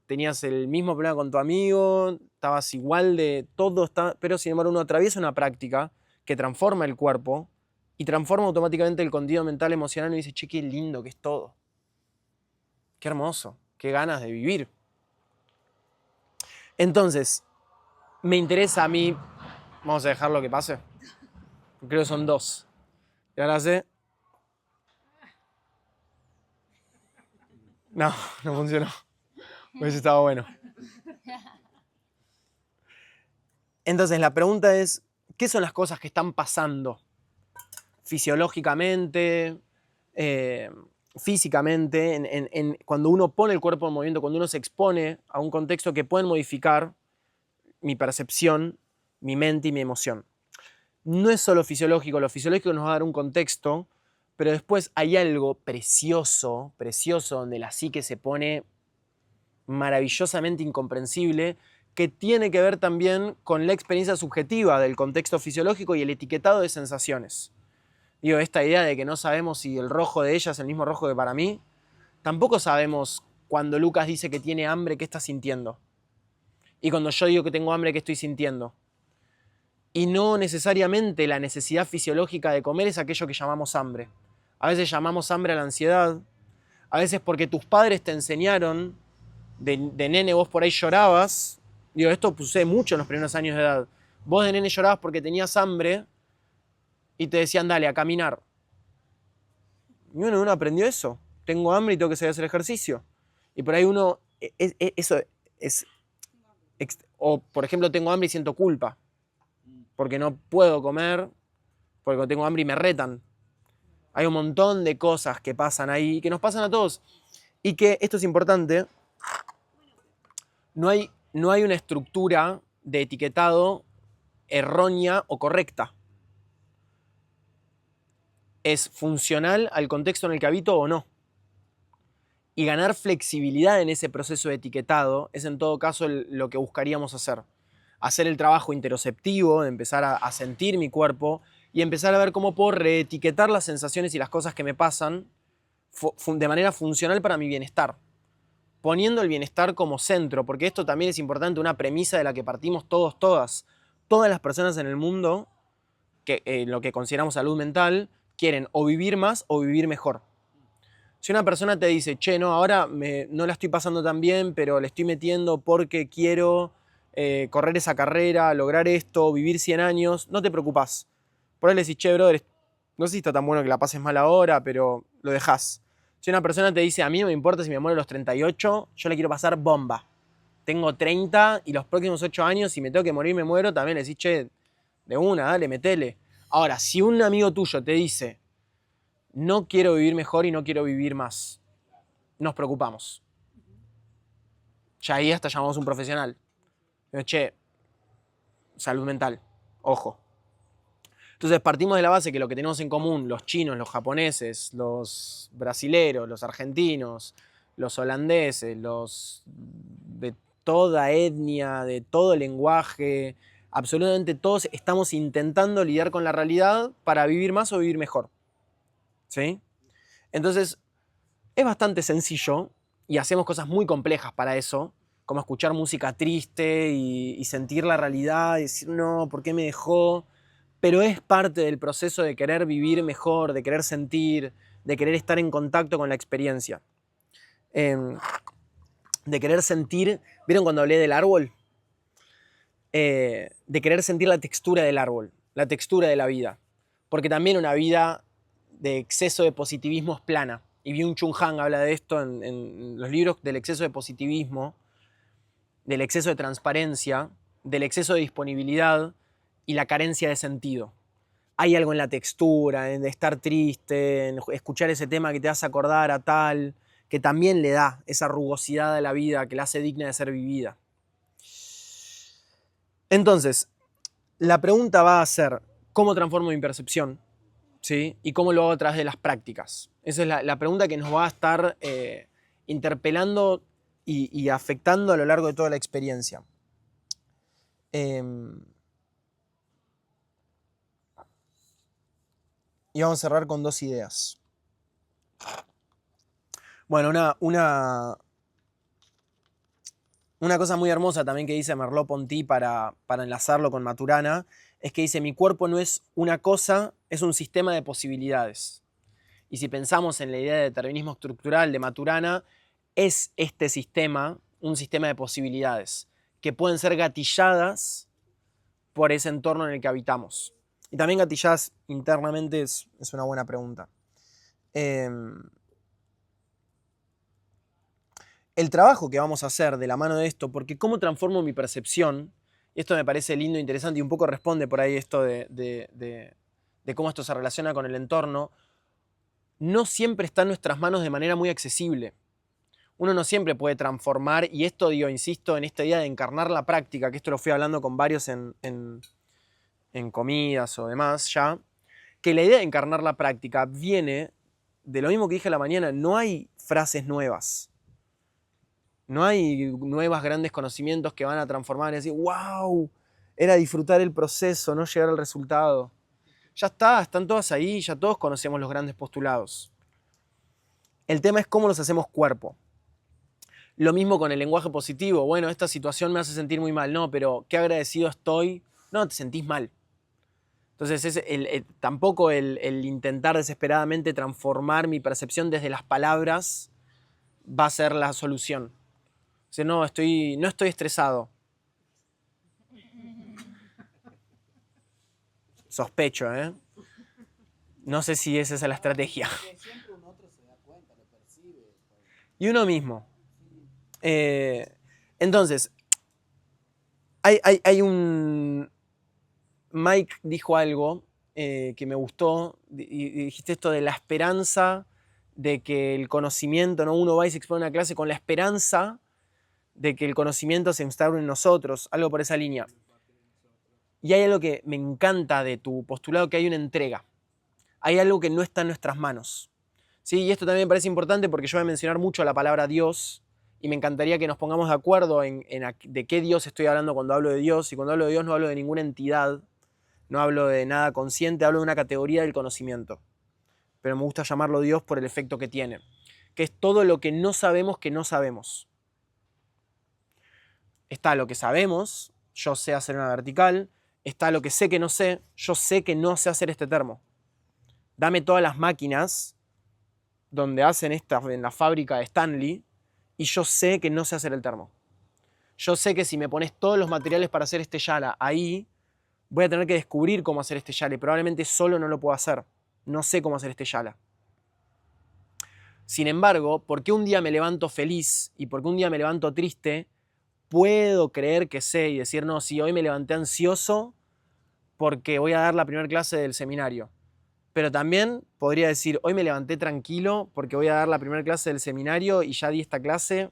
tenías el mismo problema con tu amigo, estabas igual de todo, pero sin embargo uno atraviesa una práctica que transforma el cuerpo y transforma automáticamente el contenido mental, emocional y dice, che, qué lindo que es todo. Qué hermoso, qué ganas de vivir. Entonces, me interesa a mí, vamos a dejarlo que pase, creo que son 2. Y ahora sé. No funcionó. Hubiese estado bueno. Entonces la pregunta es, ¿qué son las cosas que están pasando fisiológicamente, físicamente, cuando uno pone el cuerpo en movimiento, cuando uno se expone a un contexto que pueden modificar mi percepción, mi mente y mi emoción. No es solo fisiológico, lo fisiológico nos va a dar un contexto, pero después hay algo precioso, precioso, donde la psique se pone maravillosamente incomprensible, que tiene que ver también con la experiencia subjetiva del contexto fisiológico y el etiquetado de sensaciones. Digo, esta idea de que no sabemos si el rojo de ella es el mismo rojo que para mí, tampoco sabemos cuando Lucas dice que tiene hambre, qué está sintiendo. Y cuando yo digo que tengo hambre, qué estoy sintiendo. Y no necesariamente la necesidad fisiológica de comer es aquello que llamamos hambre. A veces llamamos hambre a la ansiedad, a veces porque tus padres te enseñaron, de nene vos por ahí llorabas, digo, esto puse mucho en los primeros años de edad, vos de nene llorabas porque tenías hambre y te decían, dale, a caminar. Y uno aprendió eso, tengo hambre y tengo que salir a hacer ejercicio. Y por ahí uno, eso es, o por ejemplo, tengo hambre y siento culpa, porque no puedo comer, porque tengo hambre y me retan. Hay un montón de cosas que pasan ahí, que nos pasan a todos. Y que, esto es importante, no hay una estructura de etiquetado errónea o correcta. Es funcional al contexto en el que habito o no. Y ganar flexibilidad en ese proceso de etiquetado es en todo caso lo que buscaríamos hacer. Hacer el trabajo interoceptivo, de empezar a sentir mi cuerpo y empezar a ver cómo puedo reetiquetar las sensaciones y las cosas que me pasan de manera funcional para mi bienestar. Poniendo el bienestar como centro, porque esto también es importante, una premisa de la que partimos todos, todas. Todas las personas en el mundo, que lo que consideramos salud mental, quieren o vivir más o vivir mejor. Si una persona te dice, che, no, ahora no la estoy pasando tan bien, pero le estoy metiendo porque quiero correr esa carrera, lograr esto, vivir 100 años, no te preocupás. Por ahí le decís, che, brother, no sé si está tan bueno que la pases mal ahora, pero lo dejás. Si una persona te dice, a mí no me importa si me muero a los 38, yo le quiero pasar bomba. Tengo 30 y los próximos 8 años, si me tengo que morir, me muero, también le decís, che, de una, dale, metele. Ahora, si un amigo tuyo te dice, no quiero vivir mejor y no quiero vivir más, nos preocupamos. Ya ahí hasta llamamos a un profesional. Pero, che, salud mental, ojo. Entonces partimos de la base que lo que tenemos en común, los chinos, los japoneses, los brasileros, los argentinos, los holandeses, los de toda etnia, de todo lenguaje, absolutamente todos estamos intentando lidiar con la realidad para vivir más o vivir mejor. ¿Sí? Entonces, es bastante sencillo y hacemos cosas muy complejas para eso, como escuchar música triste y sentir la realidad y decir, no, ¿por qué me dejó? Pero es parte del proceso de querer vivir mejor, de querer sentir, de querer estar en contacto con la experiencia. De querer sentir, ¿vieron cuando hablé del árbol? De querer sentir la textura del árbol, la textura de la vida. Porque también una vida de exceso de positivismo es plana. Y Byung-Chul Han habla de esto en los libros, del exceso de positivismo, del exceso de transparencia, del exceso de disponibilidad y la carencia de sentido. Hay algo en la textura, en estar triste, en escuchar ese tema que te hace acordar a tal, que también le da esa rugosidad a la vida, que la hace digna de ser vivida. Entonces, la pregunta va a ser, ¿cómo transformo mi percepción? ¿Sí? ¿Y cómo lo hago a través de las prácticas? Esa es la pregunta que nos va a estar interpelando y afectando a lo largo de toda la experiencia. Y vamos a cerrar con dos ideas. Bueno, una cosa muy hermosa también que dice Merleau-Ponty para enlazarlo con Maturana es que dice, mi cuerpo no es una cosa, es un sistema de posibilidades. Y si pensamos en la idea de determinismo estructural de Maturana, es este sistema un sistema de posibilidades que pueden ser gatilladas por ese entorno en el que habitamos. Y también gatilladas internamente es una buena pregunta. El trabajo que vamos a hacer de la mano de esto, porque cómo transformo mi percepción, y esto me parece lindo, interesante y un poco responde por ahí esto de de cómo esto se relaciona con el entorno, no siempre está en nuestras manos de manera muy accesible. Uno no siempre puede transformar, y esto digo, insisto, en esta idea de encarnar la práctica, que esto lo fui hablando con varios en comidas o demás ya, que la idea de encarnar la práctica viene de lo mismo que dije a la mañana, no hay frases nuevas. No hay nuevos grandes conocimientos que van a transformar y decir, wow, era disfrutar el proceso, no llegar al resultado. Ya está, están todas ahí, ya todos conocemos los grandes postulados. El tema es cómo los hacemos cuerpo. Lo mismo con el lenguaje positivo. Bueno, esta situación me hace sentir muy mal. No, pero qué agradecido estoy. No, te sentís mal. Entonces, tampoco el intentar desesperadamente transformar mi percepción desde las palabras va a ser la solución. O sea, no estoy estresado. Sospecho, ¿eh? No sé si esa es la estrategia. Porque siempre un otro se da cuenta, lo percibe. Y uno mismo. Entonces, hay un... Mike dijo algo que me gustó, y dijiste esto de la esperanza de que el conocimiento, ¿no? Uno va y se expone a una clase con la esperanza de que el conocimiento se instaure en nosotros, algo por esa línea. Y hay algo que me encanta de tu postulado, que hay una entrega. Hay algo que no está en nuestras manos. ¿Sí? Y esto también me parece importante porque yo voy a mencionar mucho la palabra Dios y me encantaría que nos pongamos de acuerdo en de qué Dios estoy hablando cuando hablo de Dios. Y cuando hablo de Dios no hablo de ninguna entidad, no hablo de nada consciente, hablo de una categoría del conocimiento. Pero me gusta llamarlo Dios por el efecto que tiene, que es todo lo que no sabemos que no sabemos. Está lo que sabemos, yo sé hacer una vertical. Está lo que sé que no sé, yo sé que no sé hacer este termo. Dame todas las máquinas donde hacen estas en la fábrica de Stanley y yo sé que no sé hacer el termo. Yo sé que si me pones todos los materiales para hacer este yala ahí, voy a tener que descubrir cómo hacer este yala y probablemente solo no lo puedo hacer. No sé cómo hacer este yala. Sin embargo, ¿por qué un día me levanto feliz y por qué un día me levanto triste? Puedo creer que sé y decir, no, si hoy me levanté ansioso porque voy a dar la primera clase del seminario. Pero también podría decir, hoy me levanté tranquilo porque voy a dar la primera clase del seminario y ya di esta clase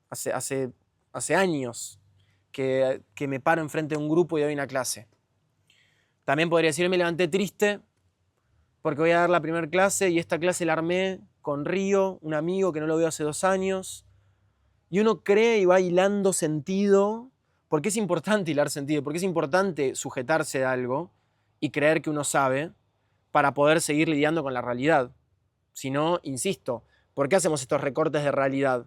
hace años que me paro enfrente de un grupo y doy una clase. También podría decir, hoy me levanté triste porque voy a dar la primera clase y esta clase la armé con Río, un amigo que no lo veo hace 2 años. Y uno cree y va hilando sentido, porque es importante hilar sentido, porque es importante sujetarse a algo y creer que uno sabe para poder seguir lidiando con la realidad. Si no, insisto, ¿por qué hacemos estos recortes de realidad?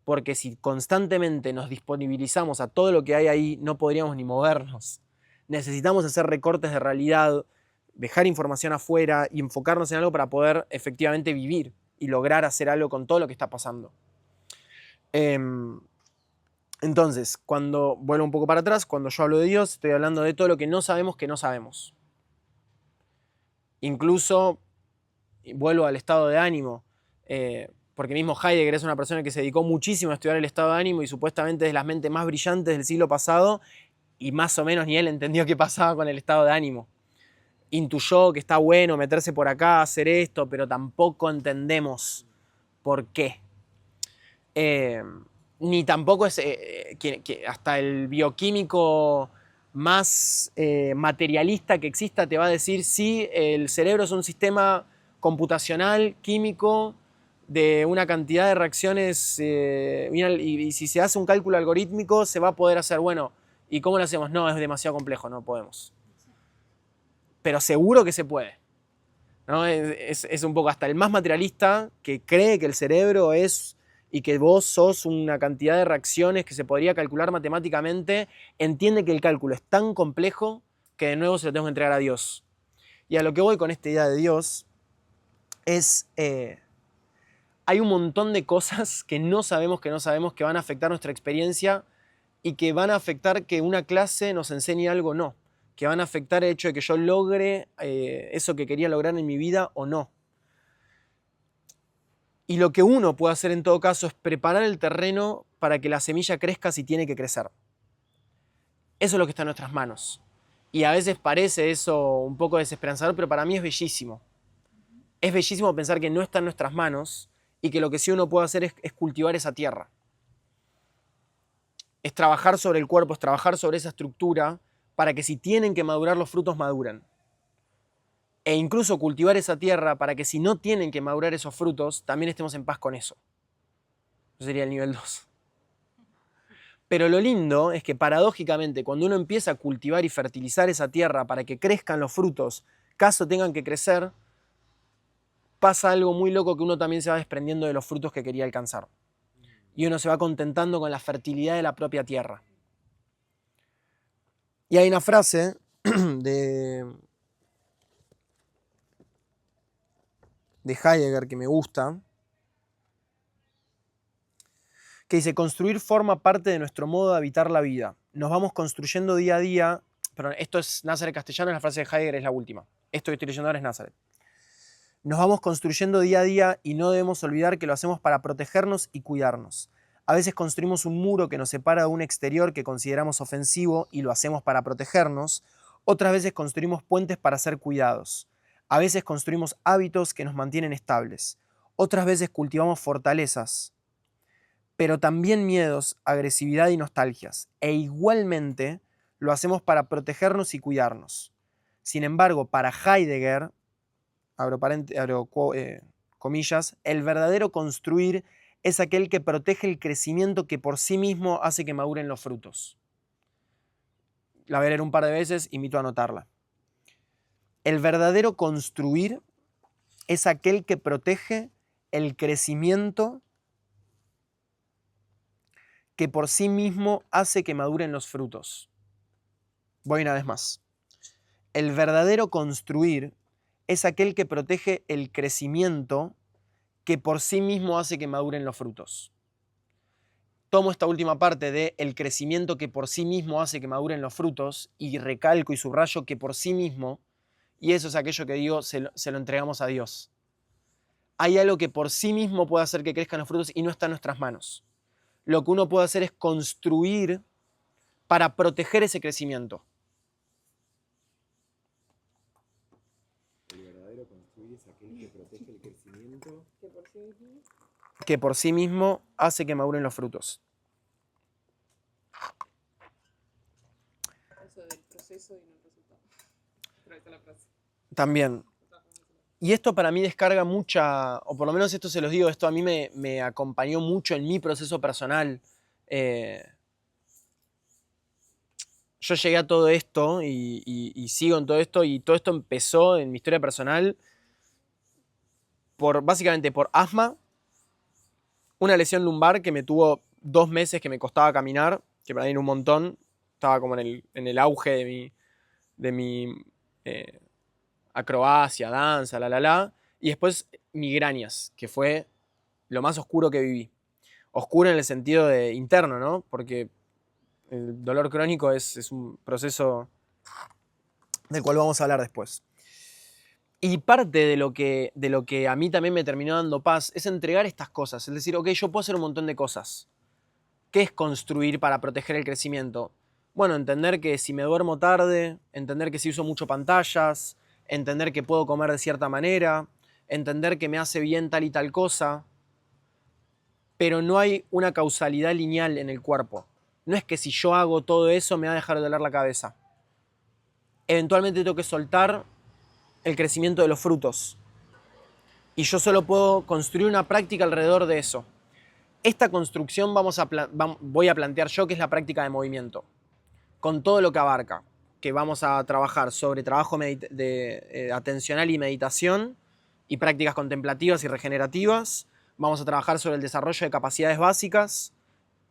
Porque si constantemente nos disponibilizamos a todo lo que hay ahí, no podríamos ni movernos. Necesitamos hacer recortes de realidad, dejar información afuera y enfocarnos en algo para poder efectivamente vivir y lograr hacer algo con todo lo que está pasando. Entonces, cuando vuelvo un poco para atrás, cuando yo hablo de Dios, estoy hablando de todo lo que no sabemos que no sabemos. Incluso, vuelvo al estado de ánimo, porque mismo Heidegger es una persona que se dedicó muchísimo a estudiar el estado de ánimo y supuestamente es de las mentes más brillantes del siglo pasado y más o menos ni él entendió qué pasaba con el estado de ánimo. Intuyó que está bueno meterse por acá, hacer esto, pero tampoco entendemos por qué. Ni tampoco es que hasta el bioquímico más materialista que exista te va a decir sí, el cerebro es un sistema computacional, químico, de una cantidad de reacciones y si se hace un cálculo algorítmico se va a poder hacer, bueno, ¿y cómo lo hacemos? No, es demasiado complejo, no podemos. Pero seguro que se puede, ¿no? Es un poco hasta el más materialista que cree que el cerebro es y que vos sos una cantidad de reacciones que se podría calcular matemáticamente, entiende que el cálculo es tan complejo que de nuevo se lo tengo que entregar a Dios. Y a lo que voy con esta idea de Dios es, hay un montón de cosas que no sabemos que van a afectar nuestra experiencia y que van a afectar que una clase nos enseñe algo o no, que van a afectar el hecho de que yo logre eso que quería lograr en mi vida o no. Y lo que uno puede hacer en todo caso es preparar el terreno para que la semilla crezca si tiene que crecer. Eso es lo que está en nuestras manos. Y a veces parece eso un poco desesperanzador, pero para mí es bellísimo. Es bellísimo pensar que no está en nuestras manos y que lo que sí uno puede hacer es cultivar esa tierra. Es trabajar sobre el cuerpo, es trabajar sobre esa estructura para que si tienen que madurar los frutos, maduren. E incluso cultivar esa tierra para que si no tienen que madurar esos frutos, también estemos en paz con eso. Eso sería el nivel 2. Pero lo lindo es que paradójicamente cuando uno empieza a cultivar y fertilizar esa tierra para que crezcan los frutos, caso tengan que crecer, pasa algo muy loco que uno también se va desprendiendo de los frutos que quería alcanzar. Y uno se va contentando con la fertilidad de la propia tierra. Y hay una frase de Heidegger que me gusta, que dice: construir forma parte de nuestro modo de habitar la vida. Nos vamos construyendo día a día. Perdón, esto es Nazareth castellano, la frase de Heidegger es la última. Esto que estoy leyendo ahora es Nazareth. Nos vamos construyendo día a día y no debemos olvidar que lo hacemos para protegernos y cuidarnos. A veces construimos un muro que nos separa de un exterior que consideramos ofensivo y lo hacemos para protegernos. Otras veces construimos puentes para ser cuidados. A veces construimos hábitos que nos mantienen estables. Otras veces cultivamos fortalezas, pero también miedos, agresividad y nostalgias. E igualmente lo hacemos para protegernos y cuidarnos. Sin embargo, para Heidegger, abro comillas, el verdadero construir es aquel que protege el crecimiento que por sí mismo hace que maduren los frutos. La voy a leer un par de veces, invito a anotarla. El verdadero construir es aquel que protege el crecimiento que por sí mismo hace que maduren los frutos. Voy una vez más. El verdadero construir es aquel que protege el crecimiento que por sí mismo hace que maduren los frutos. Tomo esta última parte de el crecimiento que por sí mismo hace que maduren los frutos y recalco y subrayo que por sí mismo, y eso es aquello que digo, se lo entregamos a Dios. Hay algo que por sí mismo puede hacer que crezcan los frutos y no está en nuestras manos. Lo que uno puede hacer es construir para proteger ese crecimiento. El verdadero construir es aquel que protege el crecimiento. Que por sí mismo hace que maduren los frutos. Eso del proceso y no el resultado. Pero ahí está la frase. También. Y esto para mí descarga mucha, o por lo menos esto se los digo, esto a mí me acompañó mucho en mi proceso personal. Yo llegué a todo esto y sigo en todo esto, y todo esto empezó en mi historia personal básicamente por asma, una lesión lumbar que me tuvo 2 meses que me costaba caminar, que para mí era un montón, estaba como en el auge de mi acrobacia, danza, y después migrañas, que fue lo más oscuro que viví. Oscuro en el sentido de interno, ¿no? Porque el dolor crónico es un proceso del cual vamos a hablar después. Y parte de lo que a mí también me terminó dando paz es entregar estas cosas. Es decir, ok, yo puedo hacer un montón de cosas. ¿Qué es construir para proteger el crecimiento? Bueno, entender que si me duermo tarde, entender que si uso mucho pantallas, entender que puedo comer de cierta manera, entender que me hace bien tal y tal cosa, pero no hay una causalidad lineal en el cuerpo. No es que si yo hago todo eso me va a dejar de doler la cabeza. Eventualmente tengo que soltar el crecimiento de los frutos. Y yo solo puedo construir una práctica alrededor de eso. Esta construcción voy a plantear yo que es la práctica de movimiento, con todo lo que abarca, que vamos a trabajar sobre trabajo atencional y meditación y prácticas contemplativas y regenerativas. Vamos a trabajar sobre el desarrollo de capacidades básicas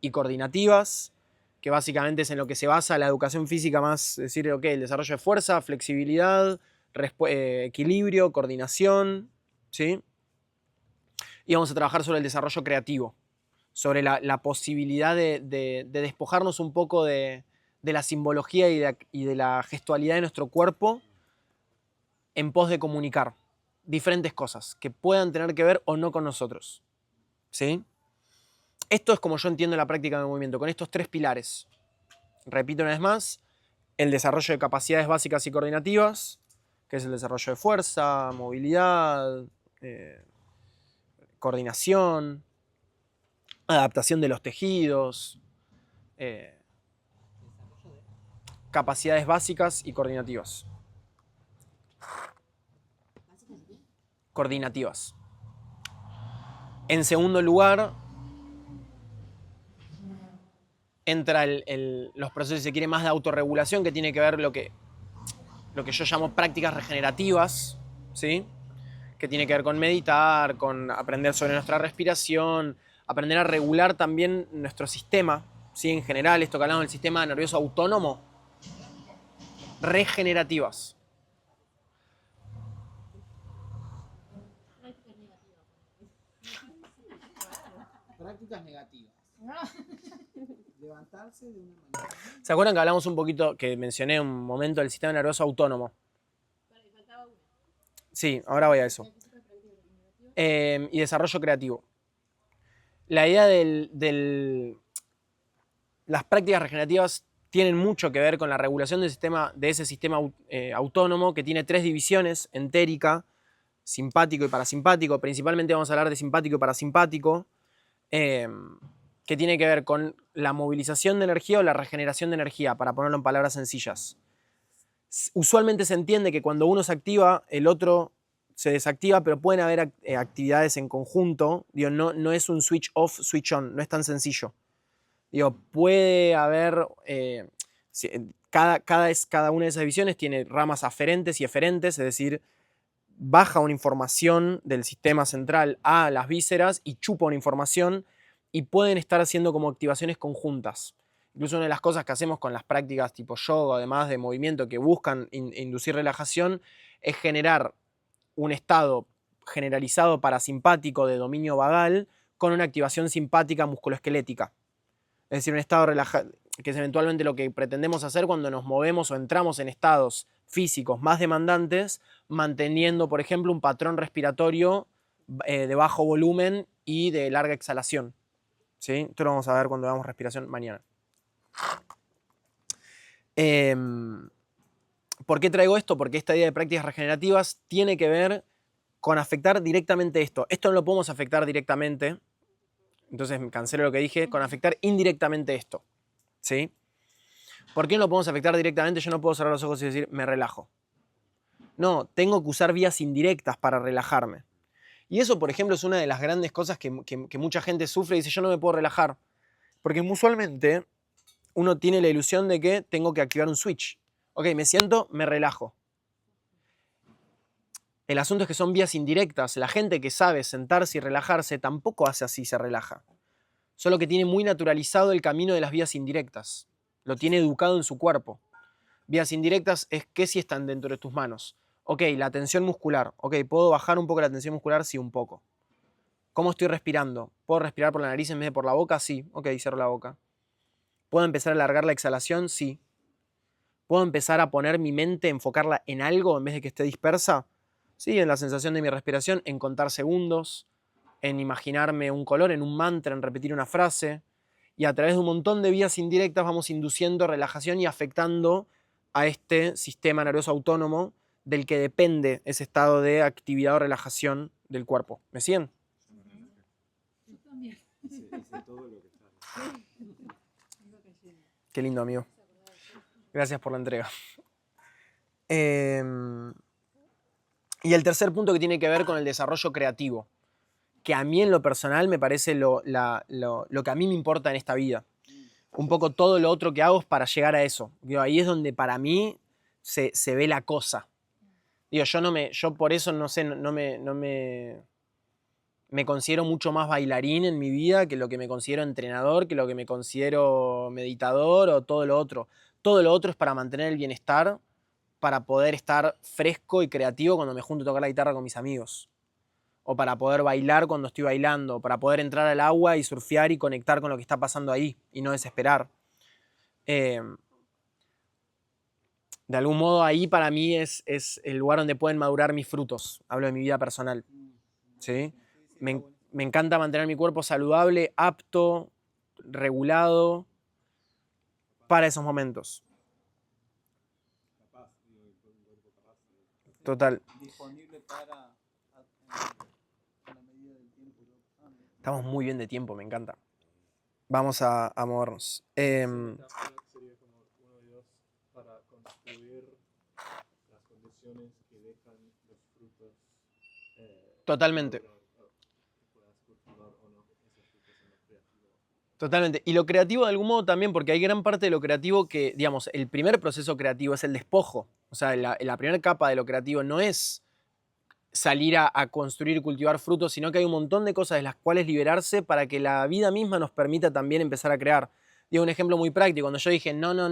y coordinativas, que básicamente es en lo que se basa la educación física más, es decir, el desarrollo de fuerza, flexibilidad, equilibrio, coordinación, ¿sí? Y vamos a trabajar sobre el desarrollo creativo, sobre la posibilidad de despojarnos un poco de la simbología y de la gestualidad de nuestro cuerpo en pos de comunicar diferentes cosas que puedan tener que ver o no con nosotros, ¿sí? Esto es como yo entiendo la práctica de movimiento, con estos 3 pilares. Repito una vez más, el desarrollo de capacidades básicas y coordinativas, que es el desarrollo de fuerza, movilidad, coordinación, adaptación de los tejidos, capacidades básicas y coordinativas. Coordinativas. En segundo lugar, entra los procesos, si se quiere, más de autorregulación, que tiene que ver lo que yo llamo prácticas regenerativas, ¿sí? Que tiene que ver con meditar, con aprender sobre nuestra respiración, aprender a regular también nuestro sistema, ¿sí? En general, esto que hablamos del sistema nervioso autónomo, regenerativas. Prácticas negativas. Levantarse de una manera. ¿Se acuerdan que hablamos un poquito, que mencioné un momento del sistema nervioso autónomo? Sí, ahora voy a eso. Y desarrollo creativo. La idea las prácticas regenerativas tienen mucho que ver con la regulación de ese sistema autónomo, que tiene 3 divisiones: entérica, simpático y parasimpático. Principalmente vamos a hablar de simpático y parasimpático, que tiene que ver con la movilización de energía o la regeneración de energía, para ponerlo en palabras sencillas. Usualmente se entiende que cuando uno se activa, el otro se desactiva, pero pueden haber actividades en conjunto. Digo, no es un switch off, switch on, no es tan sencillo. Digo, puede haber, cada una de esas divisiones tiene ramas aferentes y eferentes, es decir, baja una información del sistema central a las vísceras y chupa una información, y pueden estar haciendo como activaciones conjuntas. Incluso una de las cosas que hacemos con las prácticas tipo yoga, además de movimiento, que buscan inducir relajación, es generar un estado generalizado parasimpático de dominio vagal con una activación simpática musculoesquelética. Es decir, un estado relajado, que es eventualmente lo que pretendemos hacer cuando nos movemos o entramos en estados físicos más demandantes, manteniendo, por ejemplo, un patrón respiratorio de bajo volumen y de larga exhalación. ¿Sí? Esto lo vamos a ver cuando hagamos respiración mañana. ¿Por qué traigo esto? Porque esta idea de prácticas regenerativas tiene que ver con afectar directamente esto. Esto no lo podemos afectar directamente, entonces cancelo lo que dije, con afectar indirectamente esto. ¿Sí? ¿Por qué no lo podemos afectar directamente? Yo no puedo cerrar los ojos y decir, me relajo. No, tengo que usar vías indirectas para relajarme. Y eso, por ejemplo, es una de las grandes cosas que mucha gente sufre y dice, yo no me puedo relajar. Porque usualmente uno tiene la ilusión de que tengo que activar un switch. Ok, me siento, me relajo. El asunto es que son vías indirectas. La gente que sabe sentarse y relajarse tampoco hace así, se relaja. Solo que tiene muy naturalizado el camino de las vías indirectas. Lo tiene educado en su cuerpo. Vías indirectas es que sí están dentro de tus manos. Ok, la tensión muscular. Ok, ¿puedo bajar un poco la tensión muscular? Sí, un poco. ¿Cómo estoy respirando? ¿Puedo respirar por la nariz en vez de por la boca? Sí. Ok, cierro la boca. ¿Puedo empezar a alargar la exhalación? Sí. ¿Puedo empezar a poner mi mente, enfocarla en algo en vez de que esté dispersa? Sí, en la sensación de mi respiración, en contar segundos, en imaginarme un color, en un mantra, en repetir una frase. Y a través de un montón de vías indirectas vamos induciendo relajación y afectando a este sistema nervioso autónomo del que depende ese estado de actividad o relajación del cuerpo. ¿Me siguen? Hice todo lo que está. Qué lindo, amigo. Gracias por la entrega. Y el tercer punto, que tiene que ver con el desarrollo creativo, que a mí en lo personal me parece lo que a mí me importa en esta vida. Un poco todo lo otro que hago es para llegar a eso. Digo, ahí es donde para mí se ve la cosa. Digo, yo por eso no sé, me considero mucho más bailarín en mi vida que lo que me considero entrenador, que lo que me considero meditador o todo lo otro. Todo lo otro es para mantener el bienestar, para poder estar fresco y creativo cuando me junto a tocar la guitarra con mis amigos. O para poder bailar cuando estoy bailando, para poder entrar al agua y surfear y conectar con lo que está pasando ahí y no desesperar. De algún modo ahí para mí es el lugar donde pueden madurar mis frutos. Hablo de mi vida personal. ¿Sí? Me encanta mantener mi cuerpo saludable, apto, regulado para esos momentos. Total. disponible para a la medida del tiempo que va pasando. Estamos muy bien de tiempo, me encanta. Vamos a movernos. Metáfora sería como uno de dos para construir las condiciones que dejan los frutos. Totalmente. Que puedas cultivar o no esos frutos en lo creativo. Totalmente. Y lo creativo de algún modo también, porque hay gran parte de lo creativo que, digamos, el primer proceso creativo es el despojo. O sea, la primera capa de lo creativo no es salir a construir y cultivar frutos, sino que hay un montón de cosas de las cuales liberarse para que la vida misma nos permita también empezar a crear. Digo, un ejemplo muy práctico. Cuando yo dije no, hay un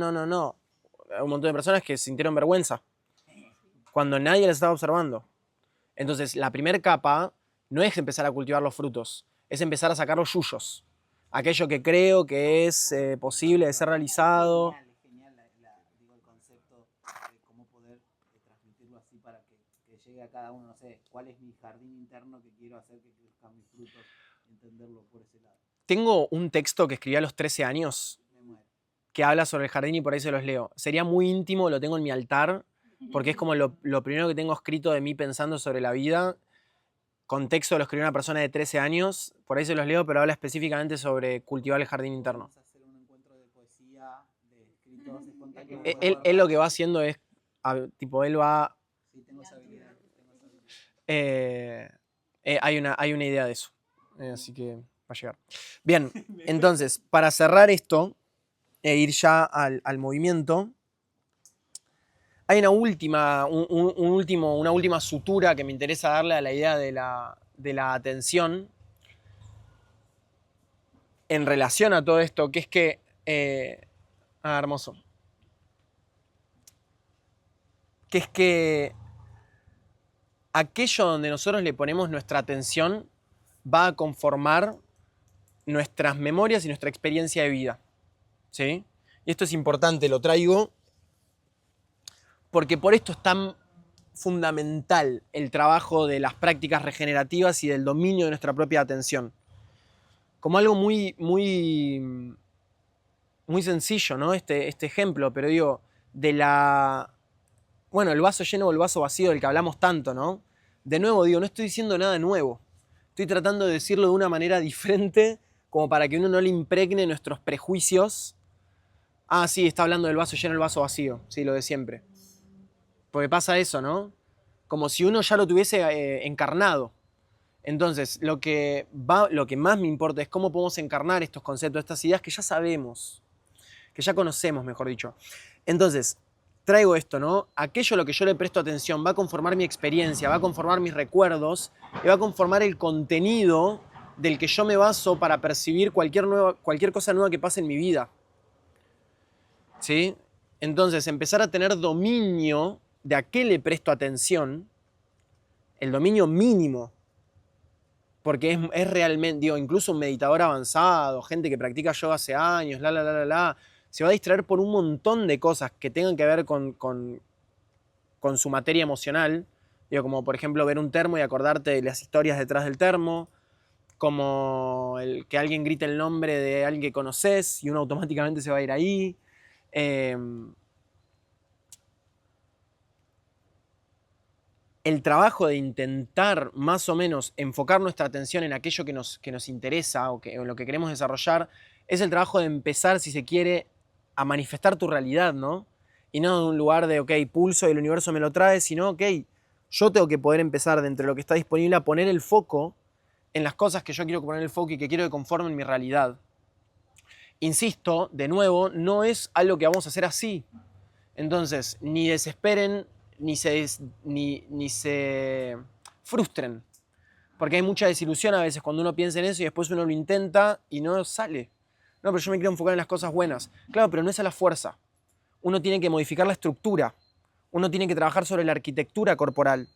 montón de personas que sintieron vergüenza cuando nadie les estaba observando. Entonces, la primera capa no es empezar a cultivar los frutos, es empezar a sacar los yuyos. Aquello que creo que es posible de ser realizado. Es genial digo, el concepto de cómo poder transmitirlo así para que llegue a cada uno, no sé, cuál es mi jardín interno que quiero hacer que crezcan mis frutos, entenderlo por ese lado. Tengo un texto que escribí a los 13 años Me muero. que habla sobre el jardín y por ahí se los leo. Sería muy íntimo, lo tengo en mi altar, porque es como lo primero que tengo escrito de mí pensando sobre la vida. Contexto lo escribió una persona de 13 años, por ahí se los leo, pero habla específicamente sobre cultivar el jardín interno. Vamos a hacer un encuentro de poesía, de escritos espontáneos. Él lo que va haciendo es, tipo, él va... Sí, tengo esa habilidad. hay una idea de eso, así que va a llegar. Bien, entonces, para cerrar esto e ir ya al movimiento, hay una última sutura que me interesa darle a la idea de la atención en relación a todo esto, que es que... hermoso. Que es que aquello donde nosotros le ponemos nuestra atención va a conformar nuestras memorias y nuestra experiencia de vida. ¿Sí? Y esto es importante, lo traigo porque por esto es tan fundamental el trabajo de las prácticas regenerativas y del dominio de nuestra propia atención. Como algo muy sencillo, ¿no? Este ejemplo, pero digo, el vaso lleno o el vaso vacío del que hablamos tanto, ¿no? De nuevo, digo, no estoy diciendo nada nuevo. Estoy tratando de decirlo de una manera diferente, como para que uno no le impregne nuestros prejuicios. Ah, sí, está hablando del vaso lleno, el vaso vacío. Sí, lo de siempre. Porque pasa eso, ¿no? Como si uno ya lo tuviese encarnado. Entonces, lo que más me importa es cómo podemos encarnar estos conceptos, estas ideas que ya sabemos, que ya conocemos, mejor dicho. Entonces, traigo esto, ¿no? Aquello a lo que yo le presto atención va a conformar mi experiencia, va a conformar mis recuerdos y va a conformar el contenido del que yo me baso para percibir cualquier cosa nueva que pase en mi vida. ¿Sí? Entonces, empezar a tener dominio de a qué le presto atención, el dominio mínimo, porque es realmente, digo, incluso un meditador avanzado, gente que practica yoga hace años, se va a distraer por un montón de cosas que tengan que ver con su materia emocional, digo, como por ejemplo ver un termo y acordarte de las historias detrás del termo, como que alguien grite el nombre de alguien que conoces y uno automáticamente se va a ir ahí. El trabajo de intentar más o menos enfocar nuestra atención en aquello que nos interesa o en lo que queremos desarrollar es el trabajo de empezar, si se quiere, a manifestar tu realidad, ¿no? Y no de un lugar de, ok, pulso y el universo me lo trae, sino, ok, yo tengo que poder empezar dentro de lo que está disponible a poner el foco en las cosas que yo quiero poner el foco y que quiero que conformen mi realidad. Insisto, de nuevo, no es algo que vamos a hacer así. Entonces, ni desesperen, ni se frustren. Porque hay mucha desilusión a veces cuando uno piensa en eso y después uno lo intenta y no sale. No, pero yo me quiero enfocar en las cosas buenas. Claro, pero no es a la fuerza. Uno tiene que modificar la estructura. Uno tiene que trabajar sobre la arquitectura corporal.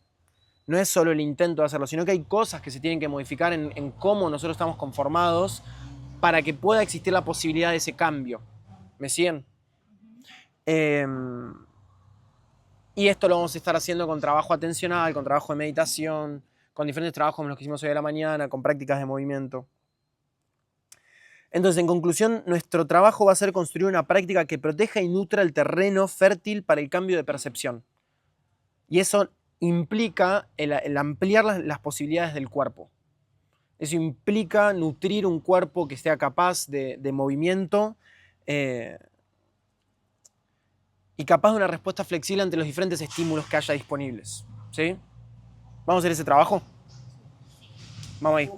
No es solo el intento de hacerlo, sino que hay cosas que se tienen que modificar en cómo nosotros estamos conformados para que pueda existir la posibilidad de ese cambio. ¿Me siguen? Y esto lo vamos a estar haciendo con trabajo atencional, con trabajo de meditación, con diferentes trabajos como los que hicimos hoy a la mañana, con prácticas de movimiento. Entonces, en conclusión, nuestro trabajo va a ser construir una práctica que proteja y nutra el terreno fértil para el cambio de percepción. Y eso implica el ampliar las posibilidades del cuerpo. Eso implica nutrir un cuerpo que sea capaz de movimiento y capaz de una respuesta flexible ante los diferentes estímulos que haya disponibles. ¿Sí? ¿Vamos a hacer ese trabajo? Vamos ahí.